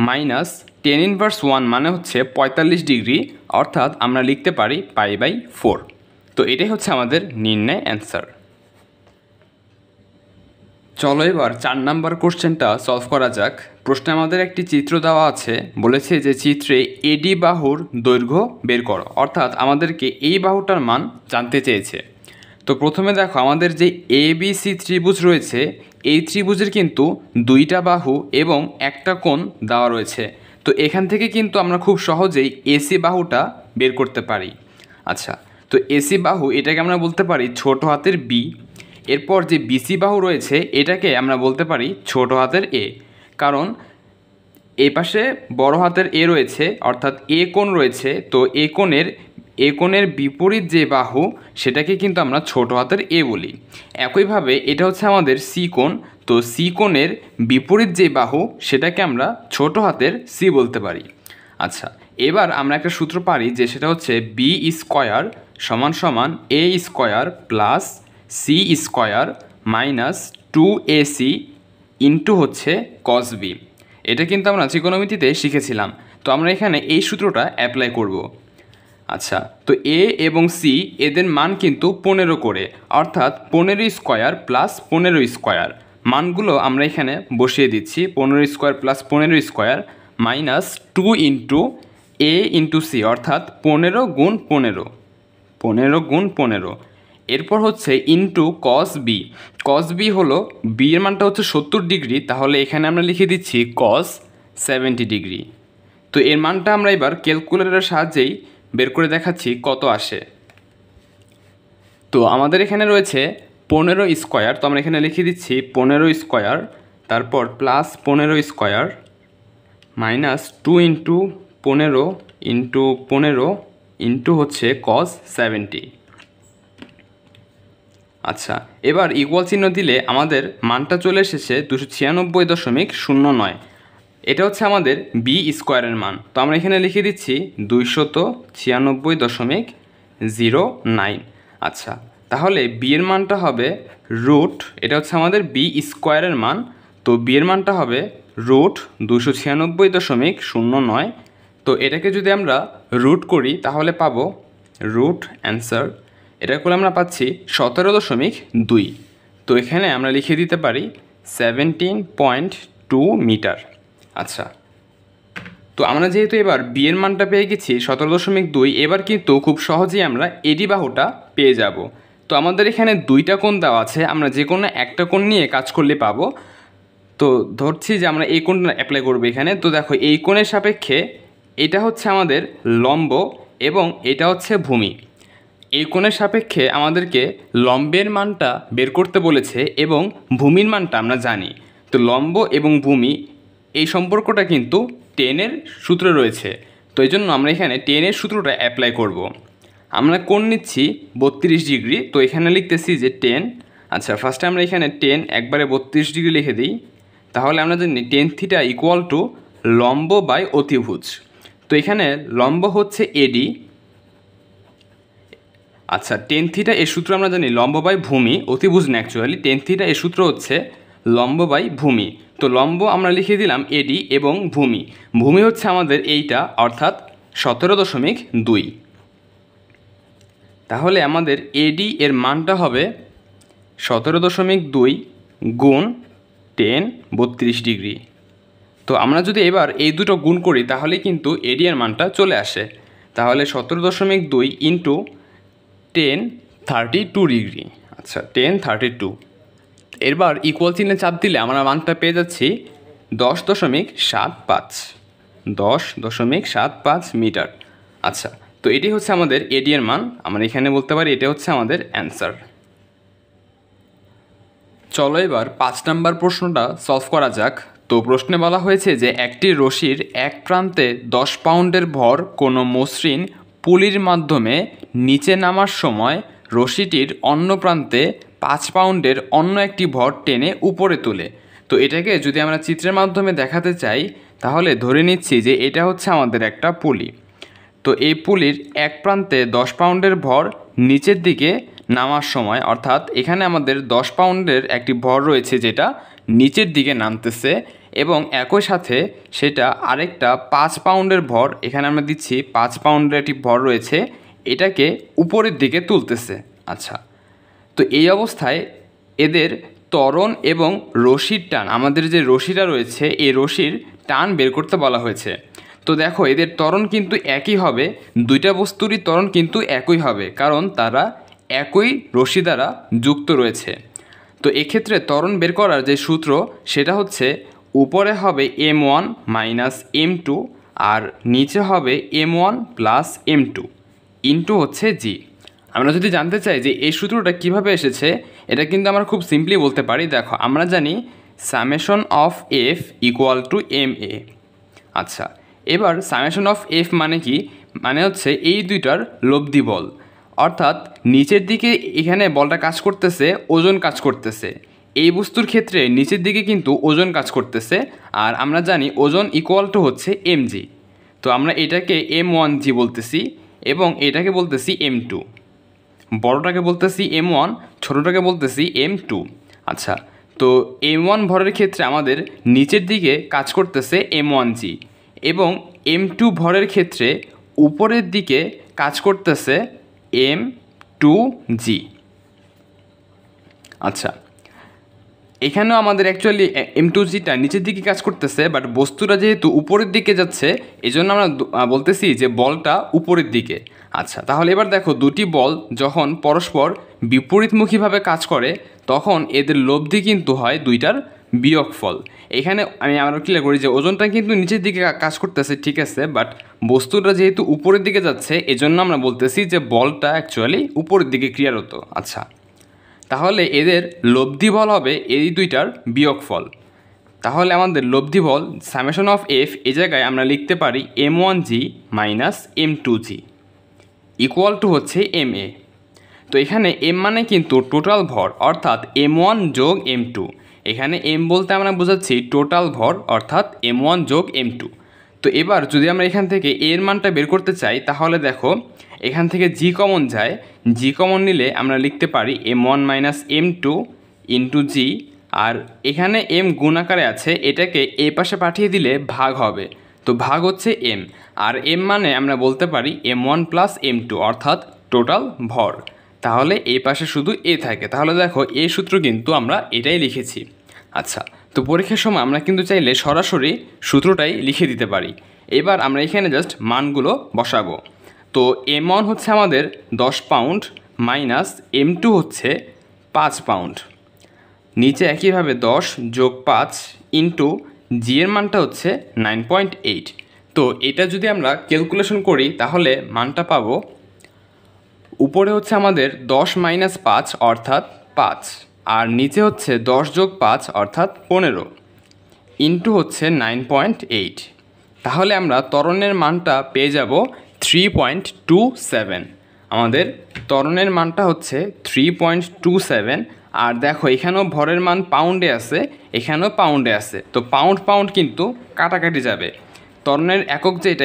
Speaker 1: মাইনাস tan ইনভার্স 1 মানে হচ্ছে 45 ডিগ্রি, অর্থাৎ আমরা লিখতে পারি π/4। তো এটাই হচ্ছে আমাদের নির্ণয় অ্যান্সার। চলো এবার 4 নাম্বার কোশ্চেনটা সলভ করা যাক। প্রশ্নে আমাদের একটি চিত্র দেওয়া আছে, বলেছে যে চিত্রে এডি বাহুর দৈর্ঘ্য বের করো, অর্থাৎ আমাদেরকে এই বাহুটার মান জানতে চেয়েছে। তো প্রথমে দেখো আমাদের যে ABC ত্রিভুজ রয়েছে, এই ত্রিভুজের কিন্তু 2টা বাহু এবং একটা কোণ দেওয়া রয়েছে। তো এখান থেকে কিন্তু আমরা খুব সহজেই এসি বাহুটা বের করতে পারি। আচ্ছা, তো এসি বাহু এটাকে আমরা বলতে পারি ছোট হাতের বি। এরপর যে বিসি বাহু রয়েছে এটাকে আমরা বলতে পারি ছোট হাতের এ, কারণ এই পাশে বড় হাতের এ রয়েছে, অর্থাৎ এ কোণ রয়েছে। তো এ কোণের বিপরীত যে বাহু সেটাকে কিন্তু আমরা ছোট হাতের এ বলি। একইভাবে এটা হচ্ছে আমাদের সি কোণ, তো সি কোণের বিপরীত যে বাহু সেটাকে আমরা ছোট হাতের সি বলতে পারি। আচ্ছা, এবার আমরা একটা সূত্র পারি যে সেটা হচ্ছে b² = a² plus c² minus 2ac into হচ্ছে cos b। এটা কিন্তু আমরা ত্রিকোণমিতিতে শিখেছিলাম। তো আমরা এখানে এই সূত্রটা অ্যাপ্লাই করব। আচ্ছা, তো এ এবং সি এদের মান কিন্তু 15 করে, অর্থাৎ 15² প্লাস 15² মানগুলো আমরা এখানে বসিয়ে দিচ্ছি। 15² প্লাস 15² মাইনাস 2 ইন্টু এ ইন্টু সি, অর্থাৎ 15 গুণ 15, 15 গুণ 15। এরপর হচ্ছে into cos b। cos b হলো বি এর মানটা হচ্ছে 70 ডিগ্রি, তাহলে এখানে আমরা লিখে দিচ্ছি cos 70 ডিগ্রি। তো এর মানটা আমরা এবার ক্যালকুলেটরের সাহায্যেই বের করে দেখাচ্ছি কত আসে। তো আমাদের এখানে রয়েছে 15², তো আমরা এখানে লিখে দিচ্ছি 15², তারপর plus 15² minus 2 into 15 into 15 into হচ্ছে cos 70। আচ্ছা, এবার ইকুয়াল চিহ্ন দিলে আমাদের মানটা চলে এসেছে 296.09। এটা হচ্ছে আমাদের বি স্কোয়ারের মান। তো আমরা এখানে লিখে দিচ্ছি 296.09। আচ্ছা, তাহলে বি এর মানটা হবে রুট, এটা হচ্ছে আমাদের বি স্কোয়ারের মান। তো বি এর মানটা হবে রুট 296.09। তো এটাকে যদি আমরা রুট করি তাহলে পাবো রুট অ্যান্সার, এটা করলে আমরা পাচ্ছি 17.2। তো এখানে আমরা লিখে দিতে পারি 17.2 মিটার। আচ্ছা, তো আমরা যেহেতু এবার বি এর মানটা পেয়ে গেছি 17.2, এবার কিন্তু খুব সহজেই আমরা এডি বাহুটা পেয়ে যাব। তো আমাদের এখানে দুইটা কোণ দেওয়া আছে, আমরা যে কোনো একটা কোণ নিয়ে কাজ করলে পাবো। তো ধরছি যে আমরা এই কোণটা অ্যাপ্লাই করবো এখানে। তো দেখো, এই কোণের সাপেক্ষে এটা হচ্ছে আমাদের লম্ব এবং এটা হচ্ছে ভূমি। এই কোণের সাপেক্ষে আমাদেরকে লম্বের মানটা বের করতে বলেছে এবং ভূমির মানটা আমরা জানি। তো লম্ব এবং ভূমি এই সম্পর্কটা কিন্তু টেনের সূত্রে রয়েছে। তো এই জন্য আমরা এখানে টেনের সূত্রটা অ্যাপ্লাই করব। আমরা কোণ নিচ্ছি 32 ডিগ্রি। তো এখানে লিখতেছি যে 10। আচ্ছা, ফার্স্টে আমরা এখানে 10 একবারে 32 ডিগ্রি লিখে দিই। তাহলে আমরা জানি tan থিটা ইকুয়াল টু লম্ব বাই অতিভুজ। তো এখানে লম্ব হচ্ছে এডি। আচ্ছা, tan থিটা এর সূত্র আমরা জানি লম্ব বাই ভূমি, অতিভুজ না অ্যাকচুয়ালি। tan থিটা এর সূত্র হচ্ছে লম্ব বাই ভূমি। তো লম্ব আমরা লিখে দিলাম এডি এবং ভূমি হচ্ছে আমাদের এইটা, অর্থাৎ 17.2। তাহলে আমাদের এডি এর মানটা হবে 17.2 গুণ 10 32 ডিগ্রি। তো আমরা যদি এবার এই দুটো গুণ করি তাহলে কিন্তু এডি এর মানটা চলে আসে। তাহলে 17.2 ইন্টু 10 32 ডিগ্রি। আচ্ছা, 10 32। এবার ইকুয়াল চিহ্নে চাপ দিলে আমরা মানটা পেয়ে যাচ্ছি 10.75 মিটার। আচ্ছা, তো এটি হচ্ছে আমাদের এডি এর মান। আমরা এখানে বলতে পারি এটা হচ্ছে আমাদের অ্যান্সার। চলো এবার 5 নাম্বার প্রশ্নটা সলভ করা যাক। তো প্রশ্নে বলা হয়েছে যে একটি রশির এক প্রান্তে 10 পাউন্ডের ভর কোনো মসৃণ পুলির মাধ্যমে নিচে নামার সময় রশিটির অন্য প্রান্তে 5 পাউন্ডের অন্য একটি ভর টেনে উপরে তোলে। তো এটাকে যদি আমরা চিত্রের মাধ্যমে দেখাতে চাই তাহলে ধরে নিচ্ছি যে এটা হচ্ছে আমাদের একটা পুলি। তো এই পুলির এক প্রান্তে 10 পাউন্ডের ভর নিচের দিকে নামার সময়, অর্থাৎ এখানে আমাদের 10 পাউন্ডের একটি ভর রয়েছে যেটা নিচের দিকে নামতেছে, এবং একই সাথে সেটা আরেকটা 5 পাউন্ডের ভর, এখানে আমরা দিচ্ছি 5 পাউন্ডের একটি ভর রয়েছে, এটাকে উপরের দিকে তুলতেছে। আচ্ছা, তো এই অবস্থায় এদের ত্বরণ এবং রশির টান, আমাদের যে রশিটা রয়েছে এই রশির টান বের করতে বলা হয়েছে। তো দেখো, এদের ত্বরণ কিন্তু একই হবে, দুইটা বস্তুরই ত্বরণ কিন্তু একই হবে, কারণ তারা একই রশি দ্বারা যুক্ত রয়েছে। তো এক্ষেত্রে ত্বরণ বের করার যে সূত্র সেটা হচ্ছে উপরে হবে m1 মাইনাস m2 আর নিচে হবে m1 প্লাস m2 ইন্টু হচ্ছে জি। আমরা যদি জানতে চাই যে এই সূত্রটা কিভাবে এসেছে, এটা কিন্তু আমরা খুব সিম্পলি বলতে পারি। দেখো, আমরা জানি summation of F equal to M A. আচ্ছা, এবার সামেশন অফ এফ মানে কি? মানে হচ্ছে এই দুইটার লব্ধি বল, অর্থাৎ নিচের দিকে এখানে বলটা কাজ করতেছে, ওজন কাজ করতেছে। এই বস্তুর ক্ষেত্রে নিচের দিকে কিন্তু ওজন কাজ করতেছে, আর আমরা জানি ওজন ইকুয়াল টু হচ্ছে mg। তো আমরা এটাকে m1g বলতেছি এবং এটাকে বলতেছি m2। বড়টাকে বলতেছি m1, ছোটোটাকে বলতেছি m2। আচ্ছা, তো m1 ভরের ক্ষেত্রে আমাদের নিচের দিকে কাজ করতেছে m1g এবং m2 ভরের ক্ষেত্রে উপরের দিকে কাজ করতেছে m2g। আচ্ছা, এখানেও আমাদের অ্যাকচুয়ালি m2gটা নিচের দিকে কাজ করতেছে, বাট বস্তুটা যেহেতু উপরের দিকে যাচ্ছে এই জন্য আমরা বলতেছি যে বলটা উপরের দিকে। আচ্ছা, তাহলে এবার দেখো, দুটি বল যখন পরস্পর বিপরীতমুখীভাবে কাজ করে তখন এদের লব্ধি কিন্তু হয় দুইটার বিয়োগফল। এখানে আমরা ক্লিয়ার করি যে ওজনটা কিন্তু নিচের দিকে কাজ করতেছে, ঠিক আছে, বাট বস্তুটা যেহেতু উপরের দিকে যাচ্ছে এজন্য আমরা বলতেছি যে বলটা অ্যাকচুয়ালি উপরের দিকে ক্রিয়ারত। আচ্ছা, তাহলে এদের লব্ধি বল হবে এই দুইটার বিয়োগফল। তাহলে আমাদের লব্ধি বল সামেশন অফ এফ এই জায়গায় আমরা লিখতে পারি m1g minus m2g equal to হচ্ছে ma। তো এখানে m মানে কিন্তু টোটাল ভর অর্থাৎ m1 যোগ m2, এখানে m বলতে আমরা বোঝাচ্ছি টোটাল ভর অর্থাৎ m1 যোগ m2। তো এবার যদি আমরা এখান থেকে এর মানটা বের করতে চাই তাহলে দেখো এখান থেকে g কমন যায়, g কমন নিলে আমরা লিখতে পারি m1 minus m2 into g, আর এখানে m গুণ আকারে আছে, এটাকে এই পাশে পাঠিয়ে দিলে ভাগ হবে, তো ভাগ হচ্ছে m, আর m মানে আমরা বলতে পারি m1 প্লাস m2 অর্থাৎ টোটাল ভর। তাহলে এই পাশে শুধু a থাকে, তাহলে দেখো এই সূত্র কিন্তু আমরা এটাই লিখেছি। আচ্ছা, তো পরীক্ষার সময় আমরা কিন্তু চাইলে সরাসরি সূত্রটাই লিখে দিতে পারি। এবার আমরা এখানে জাস্ট মানগুলো বসাবো। তো m1 হচ্ছে আমাদের 10 পাউন্ড মাইনাস m2 হচ্ছে 5 পাউন্ড, নিচে একইভাবে 10 যোগ 5 ইন্টু জি এর মানটা হচ্ছে 9.8। তো এটা যদি আমরা ক্যালকুলেশন করি তাহলে মানটা পাবো, উপরে হচ্ছে আমাদের 10 মাইনাস 5 অর্থাৎ 5, আর নিচে হচ্ছে 10 যোগ 5 অর্থাৎ 15 ইন্টু হচ্ছে 9.8। তাহলে আমরা ত্বরণের মানটা পেয়ে যাব 3.27। আমাদের ত্বরণের মানটা হচ্ছে 3.27। আর দেখো এখানেও ভরের মান পাউন্ডে আছে, এখানেও পাউন্ডে আছে, তো পাউন্ড পাউন্ড কিন্তু কাটাকাটি যাবে। ত্বরণের একক যেটা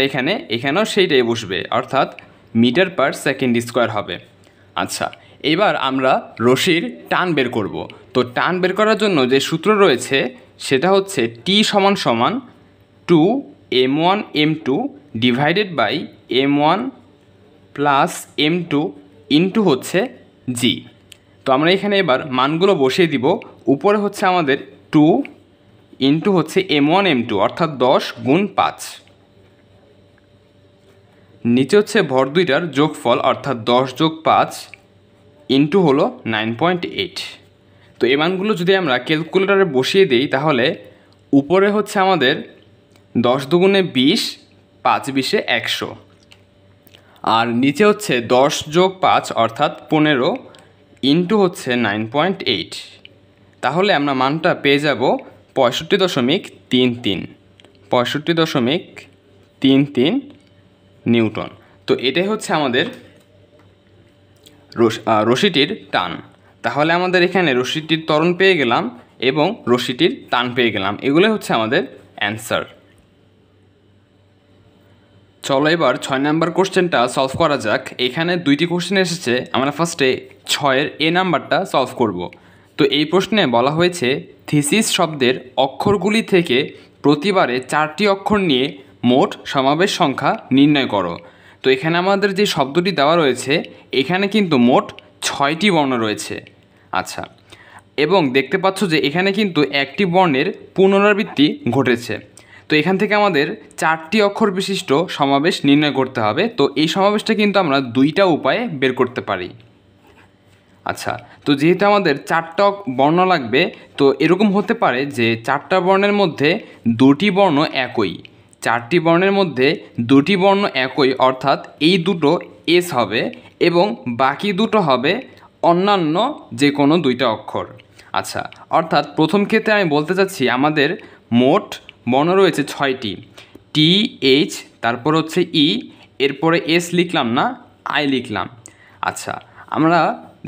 Speaker 1: এখানেও সেইটাই বসবে, অর্থাৎ মিটার পার সেকেন্ড স্কোয়ার হবে। আচ্ছা, এবার আমরা রশির টান বের করব। তো টান বের করার জন্য যে সূত্র রয়েছে সেটা হচ্ছে T সমান সমান 2m1 m2 divided by m1 plus m2 into হচ্ছে g। তো আমরা এখানে এবার মানগুলো বসিয়ে দিব। উপরে হচ্ছে আমাদের 2 ইন্টু হচ্ছে m1 m2 অর্থাৎ 10 গুণ 5, নিচে হচ্ছে ভর দুইটার যোগফল অর্থাৎ 10 যোগ 5 ইন্টু হলো 9.8। তো এই মানগুলো যদি আমরা ক্যালকুলেটরে বসিয়ে দিই তাহলে উপরে হচ্ছে আমাদের 10 দুগুণে 20, 5 20 100, আর নিচে হচ্ছে 10 যোগ 5 অর্থাৎ 15 ইন্টু হচ্ছে 9.8। তাহলে আমরা মানটা পেয়ে যাব 65.33, 65.33 নিউটন। তো এটাই হচ্ছে আমাদের রশিটির টান। তাহলে আমাদের এখানে রশিটির ত্বরণ পেয়ে গেলাম এবং রশিটির টান পেয়ে গেলাম, এগুলোই হচ্ছে আমাদের অ্যান্সার। চলো এবার 6 নাম্বার কোশ্চেনটা সলভ করা যাক। এখানে দুইটি কোশ্চেন এসেছে, আমরা ফার্স্টে 6-এর এ নাম্বারটা সলভ করব। তো এই প্রশ্নে বলা হয়েছে থিসিস শব্দের অক্ষরগুলি থেকে প্রতিবারে 4টি অক্ষর নিয়ে মোট সমাবেশ সংখ্যা নির্ণয় করো। তো এখানে আমাদের যে শব্দটি দেওয়া রয়েছে এখানে কিন্তু মোট 6টি বর্ণ রয়েছে। আচ্ছা, এবং দেখতে পাচ্ছ যে এখানে কিন্তু একটি বর্ণের পুনরাবৃত্তি ঘটেছে। তো এখান থেকে আমাদের 4টি অক্ষর বিশিষ্ট সমাবেশ নির্ণয় করতে হবে। তো এই সমাবেশটা কিন্তু আমরা 2টা উপায়ে বের করতে পারি। আচ্ছা, তো যেহেতু আমাদের 4টা বর্ণ লাগবে, তো এরকম হতে পারে যে 4টা বর্ণের মধ্যে 2টি বর্ণ একই, 4টি বর্ণের মধ্যে 2টি বর্ণ একই, অর্থাৎ এই দুটো এস হবে এবং বাকি দুটো হবে অন্যান্য যে কোনো 2টা অক্ষর। আচ্ছা, অর্থাৎ প্রথম ক্ষেত্রে আমি বলতে চাচ্ছি আমাদের মোট বর্ণ রয়েছে 6টি, টি এইচ, তারপর হচ্ছে ই, এরপরে এস লিখলাম না, আই লিখলাম। আচ্ছা, আমরা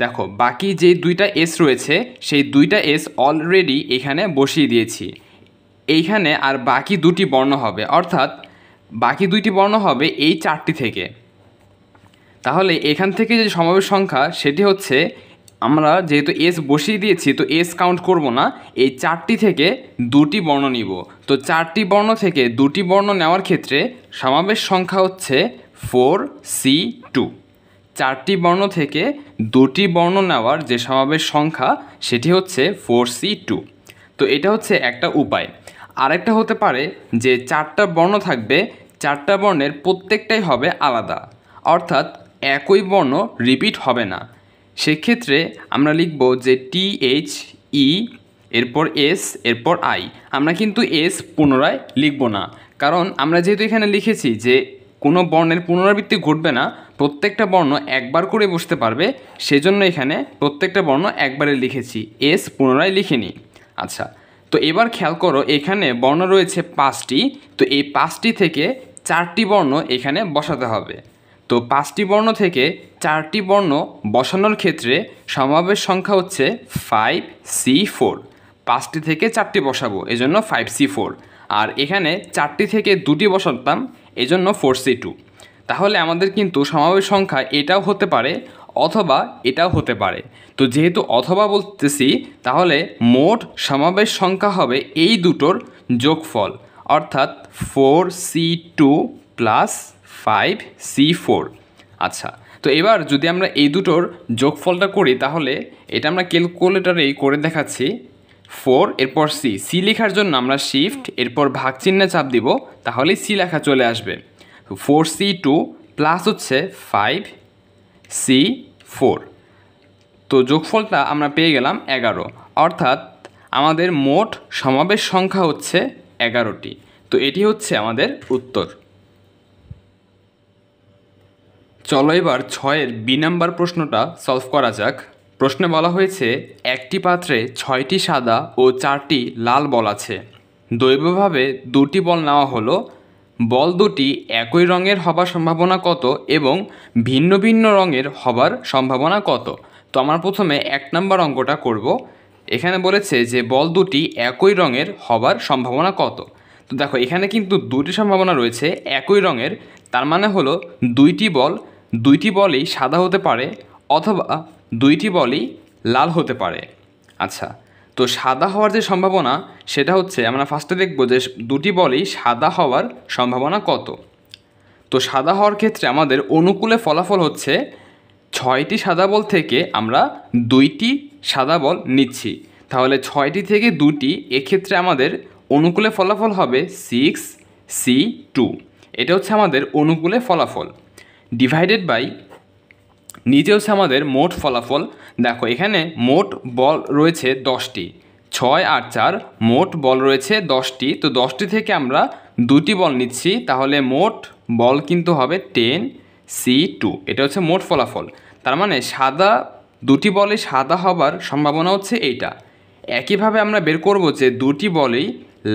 Speaker 1: দেখো বাকি যে 2টা এস রয়েছে সেই 2টা এস অলরেডি এখানে বসিয়ে দিয়েছি এইখানে, আর বাকি 2টি বর্ণ হবে, অর্থাৎ বাকি 2টি বর্ণ হবে এই 4টি থেকে। তাহলে এখান থেকে যে সমাবেশ সংখ্যা সেটি হচ্ছে, আমরা যেহেতু এস বসিয়ে দিয়েছি তো এস কাউন্ট করব না, এই 4টি থেকে 2টি বর্ণ নিব। তো 4টি বর্ণ থেকে 2টি বর্ণ নেওয়ার ক্ষেত্রে সমাবেশ সংখ্যা হচ্ছে 4c2। 4টি বর্ণ থেকে 2টি বর্ণ নেওয়ার যে সমাবেশ সংখ্যা সেটি হচ্ছে 4c2। তো এটা হচ্ছে একটা উপায়। আরেকটা হতে পারে যে 4টা বর্ণ থাকবে, 4টা বর্ণের প্রত্যেকটাই হবে আলাদা, অর্থাৎ একই বর্ণ রিপিট হবে না। সেক্ষেত্রে আমরা লিখব যে টি এইচ ই, এরপর এস, এরপর আই। আমরা কিন্তু এস পুনরায় লিখব না, কারণ আমরা যেহেতু এখানে লিখেছি যে কোনো বর্ণের পুনরাবৃত্তি ঘটবে না, প্রত্যেকটা বর্ণ একবার করে বসতে পারবে, সেজন্য এখানে প্রত্যেকটা বর্ণ একবারে লিখেছি, এস পুনরায় লিখিনি। আচ্ছা, তো এবার খেয়াল করো এখানে বর্ণ রয়েছে 5টি, তো এই 5টি থেকে 4টি বর্ণ এখানে বসাতে হবে। তো 5টি বর্ণ থেকে 4টি বর্ণ বসানোর ক্ষেত্রে সমাবেশ সংখ্যা হচ্ছে 5C4। 5টি থেকে 4টি বসাবো এজন্য 5C4, আর এখানে 4টি থেকে 2টি বসাতাম এজন্য 4C2। তাহলে আমাদের কিন্তু সমাবেশ সংখ্যা এটাও হতে পারে অথবা এটাও হতে পারে। তো যেহেতু অথবা বলতেছি, তাহলে মোট সমাবেশ সংখ্যা হবে এই দুটোর যোগফল, অর্থাৎ 4C2 প্লাস 5C4। আচ্ছা, তো এবার যদি আমরা এই দুটোর যোগফলটা করি তাহলে এটা আমরা ক্যালকুলেটরেই করে দেখাচ্ছি। 4 এরপর সি লেখার জন্য আমরা শিফট এরপর ভাগ চিহ্নে চাপ দিব, তাহলে সি লেখা চলে আসবে। 4C2 প্লাস হচ্ছে 5C4, তো যোগফলটা আমরা পেয়ে গেলাম 11, অর্থাৎ আমাদের মোট সমাবেশ সংখ্যা হচ্ছে 11টি। তো এটি হচ্ছে আমাদের উত্তর। চলো এবার 6-এর বি নাম্বার প্রশ্নটা সলভ করা যাক। প্রশ্নে বলা হয়েছে একটি পাত্রে 6টি সাদা ও 4টি লাল বল আছে। দৈবভাবে 2টি বল নেওয়া হলো। বল দুটি একই রঙের হবার সম্ভাবনা কত এবং ভিন্ন ভিন্ন রঙের হবার সম্ভাবনা কত? তো আমরা প্রথমে 1 নম্বর অঙ্কটা করব। এখানে বলেছে যে বল দুটি একই রঙের হবার সম্ভাবনা কত। তো দেখো এখানে কিন্তু 2টি সম্ভাবনা রয়েছে একই রঙের, তার মানে হলো 2টি বলই সাদা হতে পারে অথবা 2টি বলই লাল হতে পারে। আচ্ছা, তো সাদা হওয়ার যে সম্ভাবনা সেটা হচ্ছে আমরা ফার্স্টে দেখব যে 2টি বলই সাদা হওয়ার সম্ভাবনা কত। তো সাদা হওয়ার ক্ষেত্রে আমাদের অনুকূলে ফলাফল হচ্ছে 6টি সাদা বল থেকে আমরা 2টি সাদা বল নিচ্ছি, তাহলে 6টি থেকে 2টি, এক্ষেত্রে আমাদের অনুকূলে ফলাফল হবে 6C2। এটা হচ্ছে আমাদের অনুকূলে ফলাফল, ডিভাইডেড বাই নিচে হচ্ছে আমাদের মোট ফলাফল। দেখো এখানে মোট বল রয়েছে 10টি, 6 আর 4 মোট বল রয়েছে 10টি। তো 10টি থেকে আমরা 2টি বল নিচ্ছি, তাহলে মোট বল কিন্তু হবে 10C2। এটা হচ্ছে মোট ফলাফল, তার মানে সাদা 2টি বলে সাদা হবার সম্ভাবনা হচ্ছে এইটা। একইভাবে আমরা বের করব যে 2টি বলেই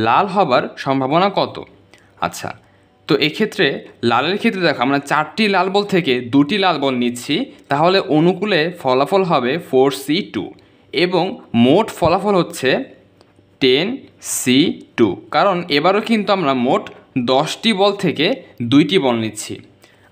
Speaker 1: লাল হবার সম্ভাবনা কত। আচ্ছা, তো এক্ষেত্রে লালের ক্ষেত্রে দেখো আমরা 4টি লাল বল থেকে 2টি লাল বল নিচ্ছি, তাহলে অনুকূলে ফলাফল হবে 4C2 এবং মোট ফলাফল হচ্ছে 10C2, কারণ এবারও কিন্তু আমরা মোট 10টি বল থেকে 2টি বল নিচ্ছি।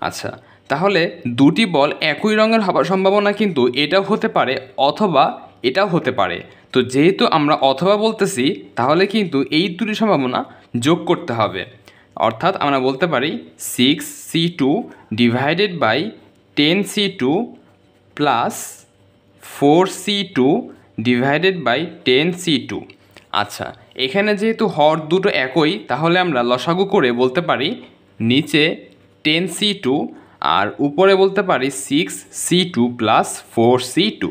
Speaker 1: আচ্ছা, তাহলে 2টি বল একই রঙের হবার সম্ভাবনা কিন্তু এটাও হতে পারে অথবা এটাও হতে পারে। তো যেহেতু আমরা অথবা বলতেছি, তাহলে কিন্তু এই দুটি সম্ভাবনা যোগ করতে হবে, অর্থাৎ আমরা বলতে পারি 6C2 divided by 10C2 plus 4C2 divided by 10C2। আচ্ছা, এখানে যেহেতু হর দুটো একই, তাহলে আমরা লসাগু করে বলতে পারি নিচে 10C2 আর উপরে বলতে পারি 6C2 প্লাস 4C2।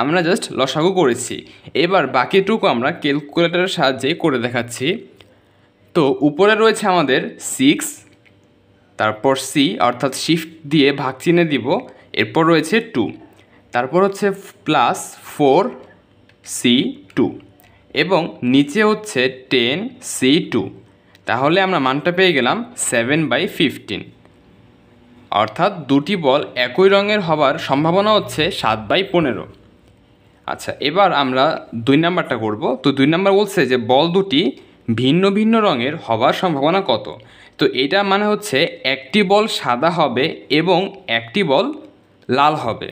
Speaker 1: আমরা জাস্ট লসাগু করেছি। এবার বাকিটুকু আমরা ক্যালকুলেটরের সাহায্যে করে দেখাচ্ছি। তো উপরে রয়েছে আমাদের 6, তারপর সি অর্থাৎ শিফট দিয়ে ভাগ চিহ্নে দিব, এরপর রয়েছে 2, তারপর হচ্ছে প্লাস 4C2 এবং নিচে হচ্ছে 10C2। তাহলে আমরা মানটা পেয়ে গেলাম 7/15, অর্থাৎ 2টি বল একই রঙের হবার সম্ভাবনা হচ্ছে 7/15। আচ্ছা, এবার আমরা 2 নাম্বারটা করব। তো 2 নাম্বার বলছে যে বল দুটি ভিন্ন ভিন্ন রঙের হবার সম্ভাবনা কত। তো এটা মানে হচ্ছে একটি বল সাদা হবে এবং একটি বল লাল হবে।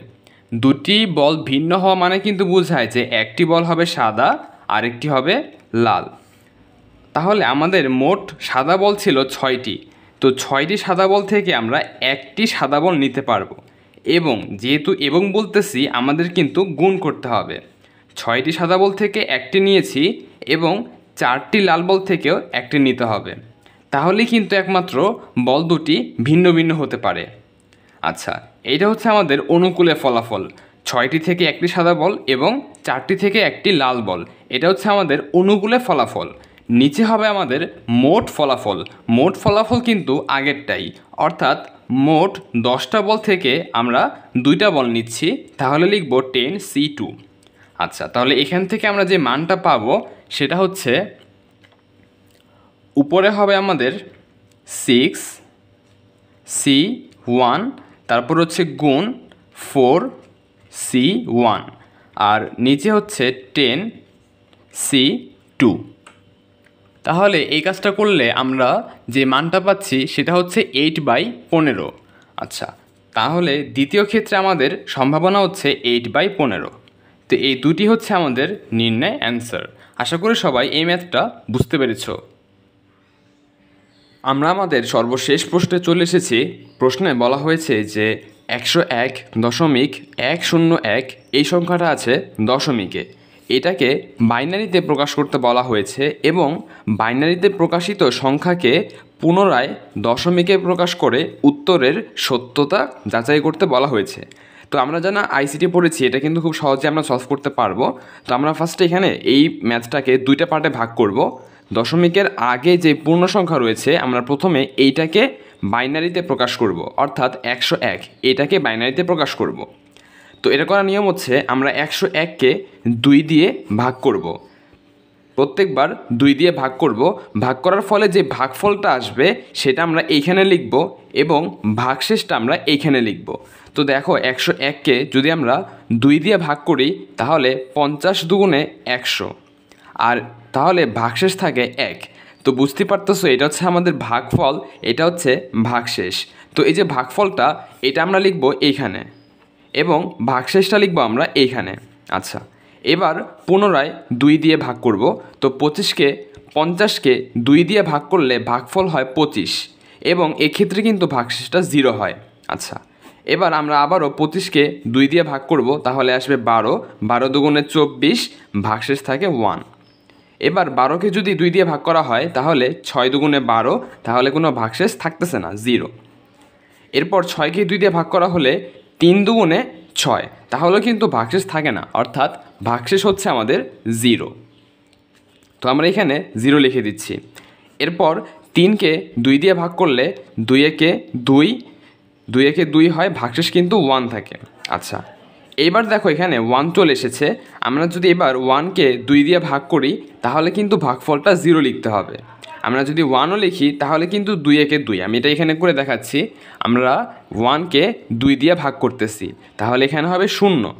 Speaker 1: 2টি বল ভিন্ন হওয়া মানে কিন্তু বোঝায় যে একটি বল হবে সাদা আর একটি হবে লাল। তাহলে আমাদের মোট সাদা বল ছিল 6টি, তো 6টি সাদা বল থেকে আমরা একটি সাদা বল নিতে পারবো, এবং যেহেতু এবং বলতেছি আমাদের কিন্তু গুণ করতে হবে। 6টি সাদা বল থেকে একটি নিয়েছি এবং 4টি লাল বল থেকেও একটি নিতে হবে, তাহলেই কিন্তু একমাত্র বল দুটি ভিন্ন ভিন্ন হতে পারে। আচ্ছা, এইটা হচ্ছে আমাদের অনুকূলে ফলাফল, 6টি থেকে একটি সাদা বল এবং 4টি থেকে একটি লাল বল। এটা হচ্ছে আমাদের অনুকূলে ফলাফল। নিচে হবে আমাদের মোট ফলাফল। মোট ফলাফল কিন্তু আগেরটাই, অর্থাৎ মোট 10টা বল থেকে আমরা 2টা বল নিচ্ছি, তাহলে লিখব 10C2। আচ্ছা, তাহলে এখান থেকে আমরা যে মানটা পাবো সেটা হচ্ছে উপরে হবে আমাদের 6C1, তারপর হচ্ছে গুণ 4C1, আর নিচে হচ্ছে 10C2। তাহলে এই কাজটা করলে আমরা যে মানটা পাচ্ছি সেটা হচ্ছে 8/15। আচ্ছা, তাহলে দ্বিতীয় ক্ষেত্রে আমাদের সম্ভাবনা হচ্ছে 8/15। তো এই দুটি হচ্ছে আমাদের নির্ণয় অ্যান্সার। আশা করি সবাই এই ম্যাথটা বুঝতে পেরেছ। আমরা আমাদের সর্বশেষ প্রশ্নে চলে এসেছি। প্রশ্নে বলা হয়েছে যে 101.101 এই সংখ্যাটা আছে দশমিকে, এটাকে বাইনারিতে প্রকাশ করতে বলা হয়েছে এবং বাইনারিতে প্রকাশিত সংখ্যাকে পুনরায় দশমিকে প্রকাশ করে উত্তরের সত্যতা যাচাই করতে বলা হয়েছে। তো আমরা জানা আইসিটি পড়েছি, এটা কিন্তু খুব সহজে আমরা সলভ করতে পারবো। তো আমরা ফার্স্টে এখানে এই ম্যাথটাকে দুইটা পার্টে ভাগ করব। দশমিকের আগে যে পূর্ণ সংখ্যা রয়েছে আমরা প্রথমে এইটাকে বাইনারিতে প্রকাশ করব, অর্থাৎ 101 এটাকে বাইনারিতে প্রকাশ করব। তো এটা করার নিয়ম হচ্ছে আমরা 101কে 2 দিয়ে ভাগ করব। প্রত্যেকবার 2 দিয়ে ভাগ করব। ভাগ করার ফলে যে ভাগফলটা আসবে সেটা আমরা এইখানে লিখব এবং ভাগশেষটা আমরা এইখানে লিখব। তো দেখো 101কে যদি আমরা 2 দিয়ে ভাগ করি তাহলে 50 দুগুণে 100, আর তাহলে ভাগশেষ থাকে 1। তো বুঝতে পারতেছো এটা হচ্ছে আমাদের ভাগফল, এটা হচ্ছে ভাগশেষ। তো এই যে ভাগফলটা এটা আমরা লিখব এইখানে এবং ভাগশেষটা লিখব আমরা এইখানে। আচ্ছা, এবার পুনরায় 2 দিয়ে ভাগ করব। তো 25কে 50কে 2 দিয়ে ভাগ করলে ভাগফল হয় 25 এবং এক্ষেত্রে কিন্তু ভাগশেষটা 0 হয়। আচ্ছা, এবার আমরা আবারও 25কে 2 দিয়ে ভাগ করব, তাহলে আসবে 12, 12 দুগুণে 24, ভাগশেষ থাকে 1। এবার 12কে যদি 2 দিয়ে ভাগ করা হয় তাহলে 6 দুগুণে 12, তাহলে কোনো ভাগশেষ থাকতেছে না, 0। এরপর 6কে 2 দিয়ে ভাগ করা হলে 3 দুগুণে 6, তাহলে কিন্তু ভাগশেষ থাকে না, অর্থাৎ ভাগশেষ হচ্ছে আমাদের 0। তো আমরা এখানে 0 লিখে দিচ্ছি। এরপর 3কে 2 দিয়ে ভাগ করলে 2 একে 2, 2 একে 2 হয়, ভাগশেষ কিন্তু 1 থাকে। আচ্ছা, এইবার দেখো এখানে 1 চলে এসেছে। আমরা যদি এবার 1কে 2 দিয়ে ভাগ করি তাহলে কিন্তু ভাগফলটা 0 লিখতে হবে। আমরা যদি 1ও লিখি তাহলে কিন্তু 2 একে 2, আমি এটা এখানে করে দেখাচ্ছি। আমরা 1কে 2 দিয়ে ভাগ করতেছি, তাহলে এখানে হবে 0।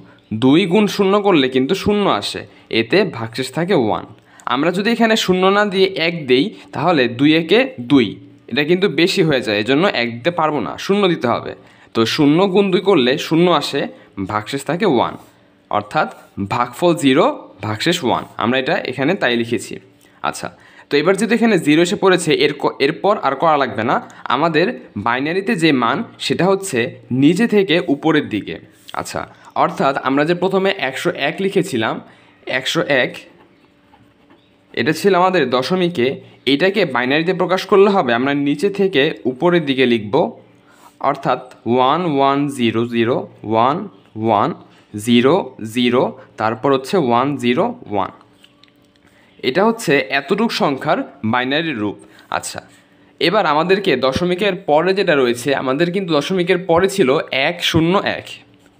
Speaker 1: 2 গুণ 0 করলে কিন্তু 0 আসে, এতে ভাগশেষ থাকে 1। আমরা যদি এখানে 0 না দিয়ে 1 দেই তাহলে 2 একে 2, এটা কিন্তু বেশি হয়ে যায়, এজন্য 1 দিতে পারবো না, 0 দিতে হবে। তো 0 গুণ 2 করলে 0 আসে, ভাগশেষ থাকে 1, অর্থাৎ ভাগফল 0, ভাগশেষ 1। আমরা এটা এখানে তাই লিখেছি। আচ্ছা, তো এবার যেহেতু এখানে 0 এসে পড়েছে, এরপর আর করা লাগবে না। আমাদের বাইনারিতে যে মান সেটা হচ্ছে নিচে থেকে উপরের দিকে। আচ্ছা, অর্থাৎ আমরা যে প্রথমে 101 লিখেছিলাম, 101 এটা ছিল আমাদের দশমিকে, এটাকে বাইনারিতে প্রকাশ করলে হবে আমরা নিচে থেকে উপরের দিকে লিখব, অর্থাৎ 1 1 0 0 1 1 0 0, তারপর হচ্ছে 1 0 1। এটা হচ্ছে এতটুক সংখ্যার বাইনারি রূপ। আচ্ছা, এবার আমাদেরকে দশমিকের পরে যেটা রয়েছে, আমাদের কিন্তু দশমিকের পরে ছিল 101।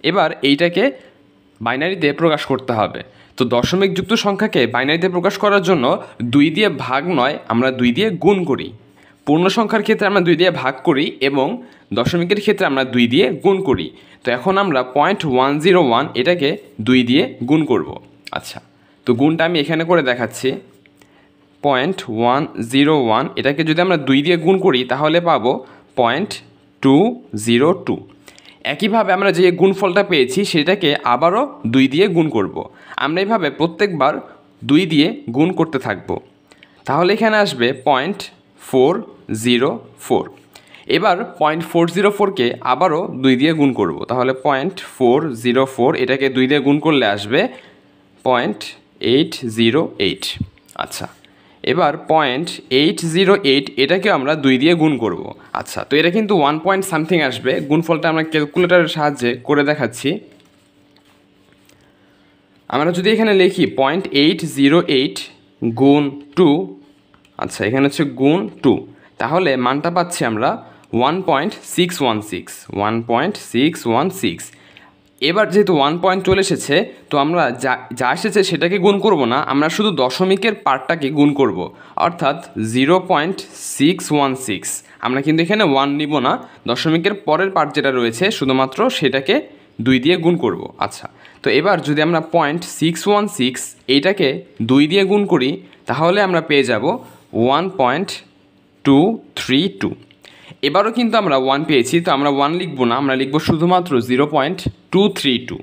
Speaker 1: এবার এইটাকে বাইনারিতে প্রকাশ করতে হবে। তো দশমিক যুক্ত সংখ্যাকে বাইনারিতে প্রকাশ করার জন্য 2 দিয়ে ভাগ নয়, আমরা 2 দিয়ে গুণ করি। পূর্ণ সংখ্যার ক্ষেত্রে আমরা 2 দিয়ে ভাগ করি এবং দশমিকের ক্ষেত্রে আমরা 2 দিয়ে গুণ করি। তো এখন আমরা 0.101 এটাকে 2 দিয়ে গুণ করব। আচ্ছা, তো গুণটা আমি এখানে করে দেখাচ্ছি। 0.101 এটাকে যদি আমরা 2 দিয়ে গুণ করি তাহলে পাবো 0.202। একইভাবে আমরা যে গুণফলটা পেয়েছি সেটাকে আবারও 2 দিয়ে গুণ করব। আমরা এইভাবে প্রত্যেকবার 2 দিয়ে গুণ করতে থাকব, তাহলে এখানে আসবে 0.404। এবার 0.404কে আবারও 2 দিয়ে গুণ করব, তাহলে 0.404 এটাকে 2 দিয়ে গুণ করলে আসবে 0.808। আচ্ছা, এবার 0.808 এটাকে আমরা 2 দিয়ে গুণ করব। আচ্ছা, তো এটা কিন্তু 1 পয়েন্ট সামথিং আসবে। গুণফলটা আমরা ক্যালকুলেটরের সাহায্যে করে দেখাচ্ছি। আমরা যদি এখানে লিখি 0.808 গুণ 2, আচ্ছা এখানে হচ্ছে গুণ 2, তাহলে মানটা পাচ্ছি আমরা 1.616। এবার যেহেতু 1 পয়েন্ট চলে এসেছে, তো আমরা যা এসেছে সেটাকে গুণ করব না, আমরা শুধু দশমিকের পার্টটাকে গুণ করব, অর্থাৎ 0.616। আমরা কিন্তু এখানে 1 নিব না, দশমিকের পরের পার্ট যেটা রয়েছে শুধুমাত্র সেটাকে 2 দিয়ে গুণ করব। আচ্ছা, তো এবার যদি আমরা 0.616 এইটাকে 2 দিয়ে গুণ করি, তাহলে আমরা পেয়ে যাব 1.232। এবারও কিন্তু আমরা 1 পেয়েছি, তো আমরা 1 লিখব না, আমরা লিখব শুধুমাত্র 0.232।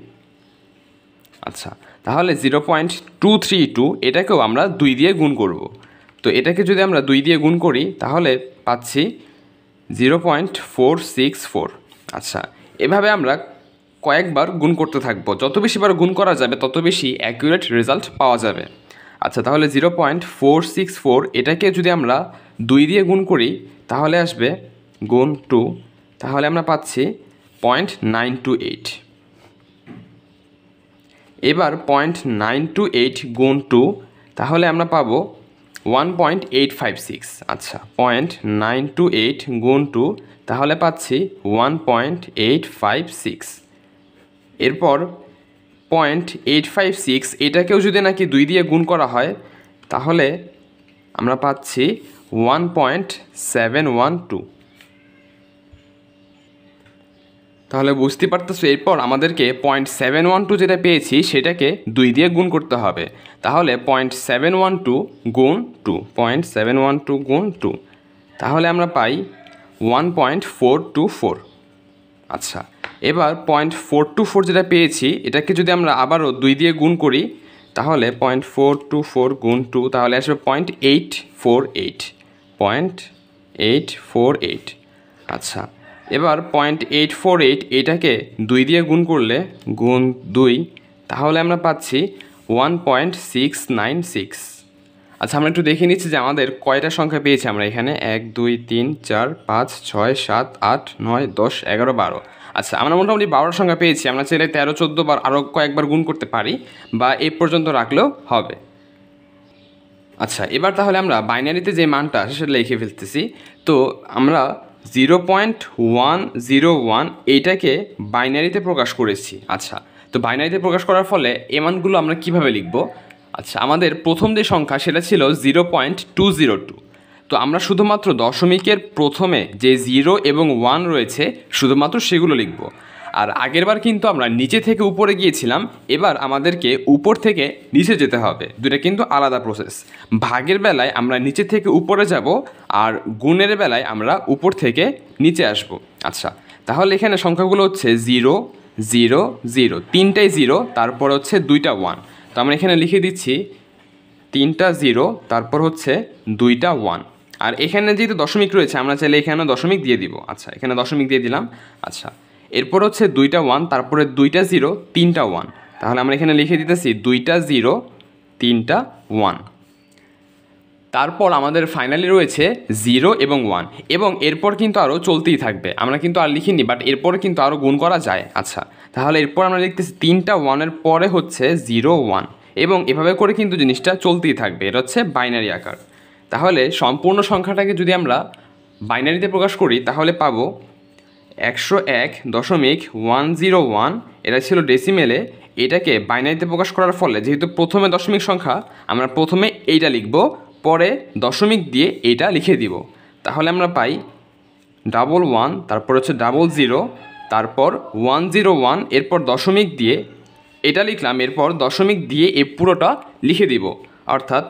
Speaker 1: আচ্ছা, তাহলে 0.232 এটাকেও আমরা 2 দিয়ে গুণ করব। তো এটাকে যদি আমরা 2 দিয়ে গুণ করি তাহলে পাচ্ছি 0.464। আচ্ছা, এভাবে আমরা কয়েকবার গুণ করতে থাকবো, যত বেশিবার গুণ করা যাবে তত বেশি অ্যাকুরেট রেজাল্ট পাওয়া যাবে। আচ্ছা, তাহলে 0.464 এটাকে যদি আমরা 2 দিয়ে গুণ করি তাহলে আসবে গুণ 2, তাহলে আমরা পাচ্ছি 0.928। এবার 0.928 গুণ 2, তাহলে আমরা পাবো 1.856। আচ্ছা, 0.928 গুণ 2, তাহলে পাচ্ছি 1.856। এরপর 0.856 এটাকেও যদি নাকি 2 দিয়ে গুণ করা হয় তাহলে আমরা পাচ্ছি 1.712। তাহলে বুঝতে পারতেছো, এরপর আমাদেরকে 0.712 যেটা পেয়েছি সেটাকে 2 দিয়ে গুণ করতে হবে। তাহলে 0.712 গুণ 2, 0.712 গুণ 2, তাহলে আমরা পাই 1.424। আচ্ছা, এবার 0.424 যেটা পেয়েছি এটাকে যদি আমরা আবারও 2 দিয়ে গুণ করি তাহলে 0.424 গুণ 2, তাহলে আসবে 0.848, 0.848। আচ্ছা, এবার 0.848 এটাকে 2 দিয়ে গুণ করলে গুণ 2, তাহলে আমরা পাচ্ছি 1.696। আচ্ছা, আমরা একটু দেখে নিচ্ছি যে আমাদের কয়টা সংখ্যা পেয়েছি আমরা এখানে, 1 2 3 4 5 6 7 8 9 10 11 12। আচ্ছা, আমরা মোটামুটি 12 সংখ্যা পেয়েছি। আমরা চাইলে 13 14 বার আরও কয়েকবার গুণ করতে পারি বা এই পর্যন্ত রাখলেও হবে। আচ্ছা, এবার তাহলে আমরা বাইনারিতে যে মানটা সেটা লিখে ফেলতেছি। তো আমরা 0.101 এইটাকে বাইনারিতে প্রকাশ করেছি। আচ্ছা, তো বাইনারিতে প্রকাশ করার ফলে এই মানগুলো আমরা কিভাবে লিখব? আচ্ছা, আমাদের প্রথম যে সংখ্যা সেটা ছিল 0.202। তো আমরা শুধুমাত্র দশমিকের প্রথমে যে 0 এবং 1 রয়েছে শুধুমাত্র সেগুলো লিখব। আর আগেরবার কিন্তু আমরা নিচে থেকে উপরে গিয়েছিলাম, এবার আমাদেরকে উপর থেকে নিচে যেতে হবে। দুটো কিন্তু আলাদা প্রসেস। ভাগের বেলায় আমরা নিচে থেকে উপরে যাব, আর গুণের বেলায় আমরা উপর থেকে নিচে আসব। আচ্ছা, তাহলে এখানে সংখ্যাগুলো হচ্ছে 0 0 0, 3টাই 0, তারপর হচ্ছে 2টা 1। তো আমরা এখানে লিখে দিচ্ছি 3টা 0, তারপর হচ্ছে 2টা 1। আর এখানে যেহেতু দশমিক রয়েছে আমরা চাইলে এখানে দশমিক দিয়ে দিব। আচ্ছা, এখানে দশমিক দিয়ে দিলাম। আচ্ছা, এরপর হচ্ছে 2টা 1, তারপরে 2টা 0, 3টা 1। তাহলে আমরা এখানে লিখে দিতেছি 2টা 0 3টা 1। তারপর আমাদের ফাইনালি রয়েছে 0 এবং 1, এবং এরপর কিন্তু আরও চলতেই থাকবে। আমরা কিন্তু আর লিখিনি, বাট এরপর কিন্তু আরও গুণ করা যায়। আচ্ছা, তাহলে এরপর আমরা লিখতেছি 3টা 1-এর পরে হচ্ছে 0 1, এবং এভাবে করে কিন্তু জিনিসটা চলতেই থাকবে। এটা হচ্ছে বাইনারি আকার। তাহলে সম্পূর্ণ সংখ্যাটাকে যদি আমরা বাইনারিতে প্রকাশ করি তাহলে পাবো 101.101। এটা ছিল ডেসিমেলে। এটাকে বাইনারিতে প্রকাশ করার ফলে যেহেতু প্রথমে দশমিক সংখ্যা, আমরা প্রথমে এইটা লিখব, পরে দশমিক দিয়ে এইটা লিখে দিব। তাহলে আমরা পাই 11, তারপর হচ্ছে 00, তারপর 101, এরপর দশমিক দিয়ে এটা লিখলাম, এরপর দশমিক দিয়ে এই পুরোটা লিখে দিব, অর্থাৎ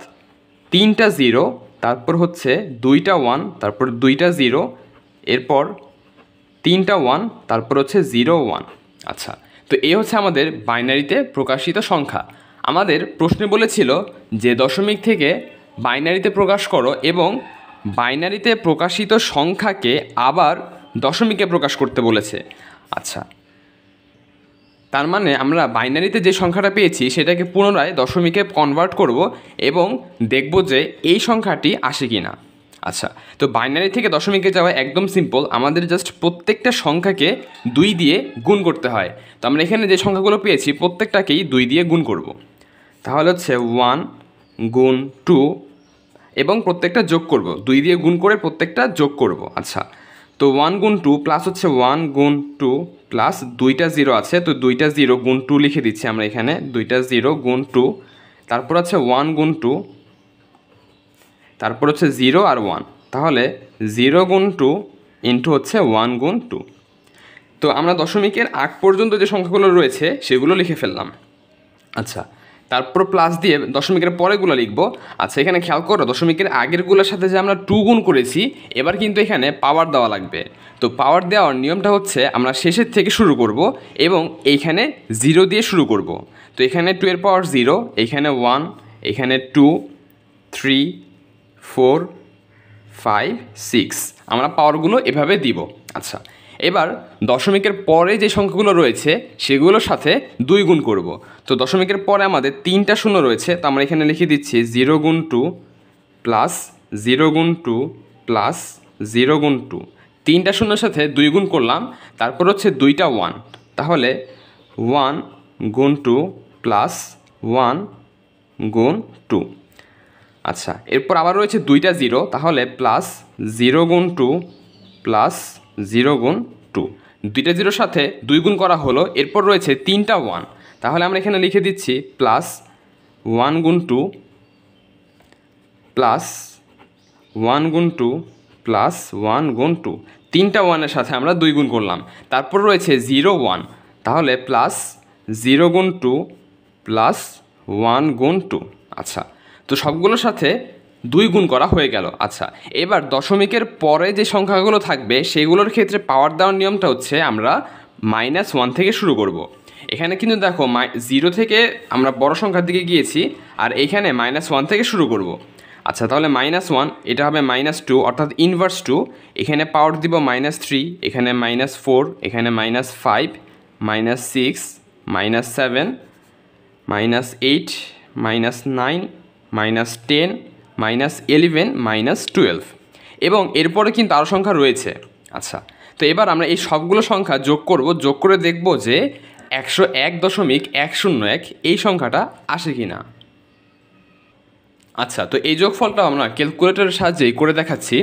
Speaker 1: 3টা 0, তারপর হচ্ছে 2টা 1, তারপর 2টা 0, এরপর 3টা 1, তারপর হচ্ছে 0 1। আচ্ছা, তো এই হচ্ছে আমাদের বাইনারিতে প্রকাশিত সংখ্যা। আমাদের প্রশ্নে বলেছিল যে দশমিক থেকে বাইনারিতে প্রকাশ করো, এবং বাইনারিতে প্রকাশিত সংখ্যাকে আবার দশমিকে প্রকাশ করতে বলেছে। আচ্ছা, তার মানে আমরা বাইনারিতে যে সংখ্যাটা পেয়েছি সেটাকে পুনরায় দশমিকে কনভার্ট করব এবং দেখব যে এই সংখ্যাটি আসে কি না। আচ্ছা, তো বাইনারি থেকে দশমিকে যাওয়া একদম সিম্পল। আমাদের জাস্ট প্রত্যেকটা সংখ্যাকে 2 দিয়ে গুণ করতে হয়। তো আমরা এখানে যে সংখ্যাগুলো পেয়েছি প্রত্যেকটাকেই 2 দিয়ে গুণ করব। তাহলে হচ্ছে 1 গুণ 2, এবং প্রত্যেকটা যোগ করব, 2 দিয়ে গুণ করে প্রত্যেকটা যোগ করব। আচ্ছা, তো 1 গুণ 2 প্লাস হচ্ছে 1 গুণ 2 প্লাস 2টা 0 আছে, তো 2টা 0 গুণ 2 লিখে দিচ্ছি আমরা এখানে, 2টা 0 গুণ 2, তারপর হচ্ছে 1 গুণ 2, তারপর হচ্ছে 0 আর 1, তাহলে 0 গুণ 2 ইন্টু হচ্ছে 1 গুণ 2। তো আমরা দশমিকের আগ পর্যন্ত যে সংখ্যাগুলো রয়েছে সেগুলো লিখে ফেললাম। আচ্ছা, তারপর প্লাস দিয়ে দশমিকের পরেগুলো লিখব। আচ্ছা, এখানে খেয়াল করো দশমিকের আগেরগুলোর সাথে যে আমরা 2 গুণ করেছি, এবার কিন্তু এখানে পাওয়ার দেওয়া লাগবে। তো পাওয়ার দেওয়ার নিয়মটা হচ্ছে আমরা শেষের থেকে শুরু করব এবং এইখানে 0 দিয়ে শুরু করব। তো এখানে 2 এর পাওয়ার 0, এখানে 1, এখানে 2, 3, 4, 5, 6, আমরা পাওয়ারগুলো এভাবে দিব। আচ্ছা, এবার দশমিকের পরে যে সংখ্যাগুলো রয়েছে সেগুলোর সাথে 2 গুণ করব। তো দশমিকের পরে আমাদের 3টা শূন্য রয়েছে, তো আমরা এখানে লিখে দিচ্ছি 0 গুণ 2 প্লাস 0 গুণ 2 প্লাস 0 গুণ 2, 3টা শূন্যর সাথে 2 গুণ করলাম, তারপর হচ্ছে 2টা 1, তাহলে 1 গুণ 2 প্লাস 1 গুণ 2। আচ্ছা, এরপর আবার রয়েছে 2টা 0, তাহলে প্লাস 0 গুণ 2 প্লাস 0 গুণ 2, 2টা 0-র সাথে 2 গুণ করা হলো, এরপর রয়েছে 3টা 1, তাহলে আমরা এখানে লিখে দিচ্ছি প্লাস 1 গুণ 2 প্লাস 1 গুণ 2 প্লাস 1 গুণ 2, 3টা 1-এর সাথে আমরা 2 গুণ করলাম, তারপর রয়েছে 0 1, তাহলে প্লাস 0 গুণ 2 প্লাস 1 গুণ 2। আচ্ছা, তো সবগুলোর সাথে 2 গুণ করা হয়ে গেল। আচ্ছা, এবার দশমিকের পরে যে সংখ্যাগুলো থাকবে সেগুলোর ক্ষেত্রে পাওয়ার দেওয়ার নিয়মটা হচ্ছে আমরা -1 থেকে শুরু করব। এখানে কিন্তু দেখো 0 থেকে আমরা বড় সংখ্যার দিকে গিয়েছি, আর এখানে -1 থেকে শুরু করব। আচ্ছা, তাহলে -1 এটা হবে -2 অর্থাৎ ইনভার্স 2, এখানে পাওয়ার দিব -3, এখানে -4, এখানে -5, -6, -7, -8, -9, -10, -11, -12, এবং এরপরে কিন্তু আরও সংখ্যা রয়েছে। আচ্ছা, তো এবার আমরা এই সবগুলো সংখ্যা যোগ করব, যোগ করে দেখব যে 101.101 এই সংখ্যাটা আসে কি না। আচ্ছা, তো এই যোগফলটা আমরা ক্যালকুলেটরের সাহায্যেই করে দেখাচ্ছি।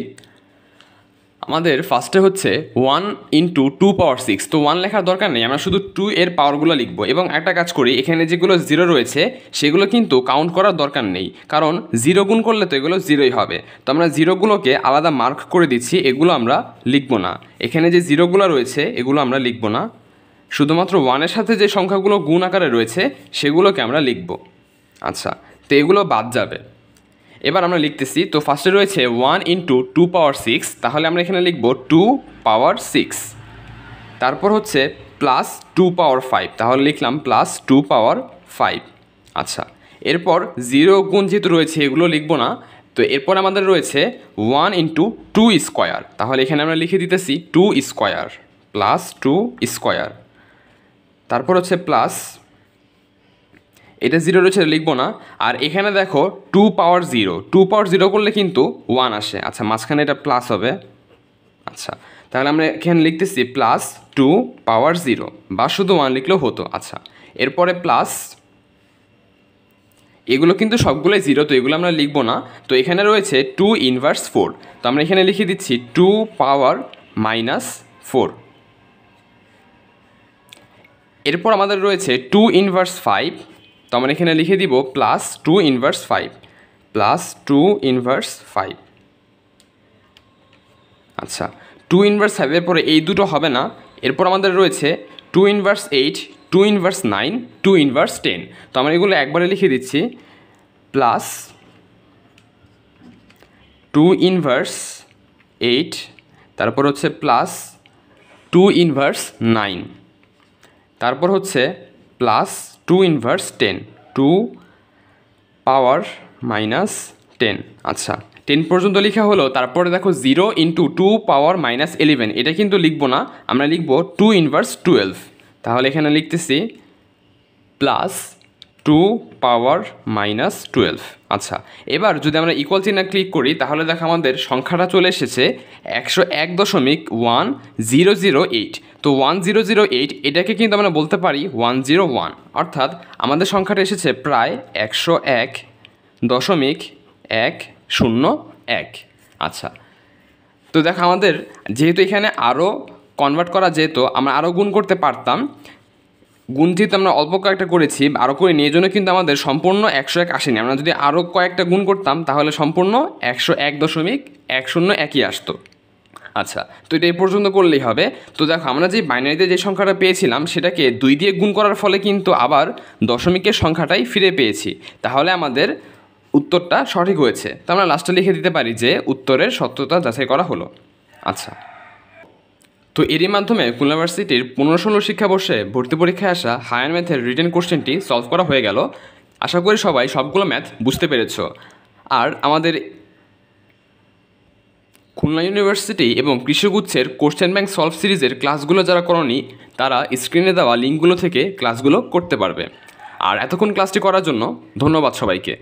Speaker 1: আমাদের ফার্স্টে হচ্ছে 1 ইন্টু 2 পাওয়ার 6, তো 1 লেখার দরকার নেই, আমরা শুধু 2 এর পাওয়ারগুলো লিখব। এবং একটা কাজ করি, এখানে যেগুলো 0 রয়েছে সেগুলো কিন্তু কাউন্ট করার দরকার নেই, কারণ 0 গুণ করলে তো এগুলো 0ই হবে। তো আমরা 0গুলোকে আলাদা মার্ক করে দিচ্ছি, এগুলো আমরা লিখব না। এখানে যে 0গুলো রয়েছে এগুলো আমরা লিখব না, শুধুমাত্র 1-এর সাথে যে সংখ্যাগুলো গুণ আকারে রয়েছে সেগুলোকে আমরা লিখব। আচ্ছা, তো এগুলো বাদ যাবে। এবার আমরা লিখতেছি, তো ফার্স্টে রয়েছে 1 ইন্টু 2 পাওয়ার 6, তাহলে আমরা এখানে লিখব 2 পাওয়ার 6, তারপর হচ্ছে প্লাস 2 পাওয়ার 5, তাহলে লিখলাম প্লাস 2 পাওয়ার 5। আচ্ছা, এরপর 0 গুণ যেহেতু রয়েছে এগুলো লিখব না, তো এরপর আমাদের রয়েছে 1 ইন্টু 2 স্কোয়ার, তাহলে এখানে আমরা লিখে দিতেছি 2 স্কোয়ার প্লাস 2 স্কোয়ার, তারপর হচ্ছে প্লাস, এটা 0 রয়েছে লিখব না। আর এখানে দেখো 2 পাওয়ার 0, 2 পাওয়ার 0 করলে কিন্তু 1 আসে। আচ্ছা, মাঝখানে এটা প্লাস হবে। আচ্ছা, তাহলে আমরা এখানে লিখতেছি প্লাস 2 পাওয়ার 0, বা শুধু 1 লিখলেও হতো। আচ্ছা, এরপরে প্লাস, এগুলো কিন্তু সবগুলোই 0, তো এগুলো আমরা লিখব না। তো এখানে রয়েছে 2 ইনভার্স 4, তো আমরা এখানে লিখে দিচ্ছি 2 পাওয়ার -4। এরপর আমাদের রয়েছে 2 ইনভার্স 5, তো আমরা এখানে লিখে দিব প্লাস 2 ইনভার্স 5, প্লাস 2 ইনভার্স 5। আচ্ছা, 2 ইনভার্স 5-এর পরে এই দুটো হবে না, এরপর আমাদের রয়েছে 2 ইনভার্স 8, 2 ইনভার্স 9, 2 ইনভার্স 10, তো আমরা এগুলো একবারে লিখে দিচ্ছি প্লাস 2 ইনভার্স 8, তারপর হচ্ছে প্লাস 2 ইনভার্স 9, তারপর হচ্ছে প্লাস 2 ইনভার্স 10, 2 পাওয়ার -10। আচ্ছা, 10 পর্যন্ত লেখা হলো। তারপরে দেখো 0 ইন্টু 2 পাওয়ার -11, এটা কিন্তু লিখবো না, আমরা লিখব 2 ইনভার্স 12, তাহলে এখানে লিখতেছি প্লাস 2 পাওয়ার -12। আচ্ছা, এবার যদি আমরা ইকুয়াল চিহ্ন ক্লিক করি তাহলে দেখো আমাদের সংখ্যাটা চলে এসেছে 101.1008। তো 1008 এটাকে কিন্তু আমরা বলতে পারি 101, অর্থাৎ আমাদের সংখ্যাটা এসেছে প্রায় 101.101। আচ্ছা, তো দেখো আমাদের যেহেতু এখানে আরও কনভার্ট করা যেত, আমরা আরও গুণ করতে পারতাম। গুণ যেহেতু আমরা অল্প কয়েকটা করেছি, আরও করে নিয়ে জন্য কিন্তু আমাদের সম্পূর্ণ 101 আসেনি। আমরা যদি আরও কয়েকটা গুণ করতাম তাহলে সম্পূর্ণ 101.101ই আসতো। আচ্ছা, তো এটা এই পর্যন্ত করলেই হবে। তো দেখো আমরা যে বাইনারিতে যে সংখ্যাটা পেয়েছিলাম সেটাকে 2 দিয়ে গুণ করার ফলে কিন্তু আবার দশমিকের সংখ্যাটাই ফিরে পেয়েছি। তাহলে আমাদের উত্তরটা সঠিক হয়েছে। তো আমরা লাস্টে লিখে দিতে পারি যে উত্তরের সত্যতা যাচাই করা হলো। আচ্ছা, তো এরই মাধ্যমে খুলনা ইউনিভার্সিটির 15-16 শিক্ষাবর্ষে ভর্তি পরীক্ষায় আসা হায়ার ম্যাথের রিটেন কোশ্চেনটি সলভ করা হয়ে গেল। আশা করি সবাই সবগুলো ম্যাথ বুঝতে পেরেছ। আর আমাদের খুলনা ইউনিভার্সিটি এবং কৃষিগুচ্ছের কোশ্চেন ব্যাংক সলভ সিরিজের ক্লাসগুলো যারা করনি তারা স্ক্রিনে দেওয়া লিঙ্কগুলো থেকে ক্লাসগুলো করতে পারবে। আর এতক্ষণ ক্লাসটি করার জন্য ধন্যবাদ সবাইকে।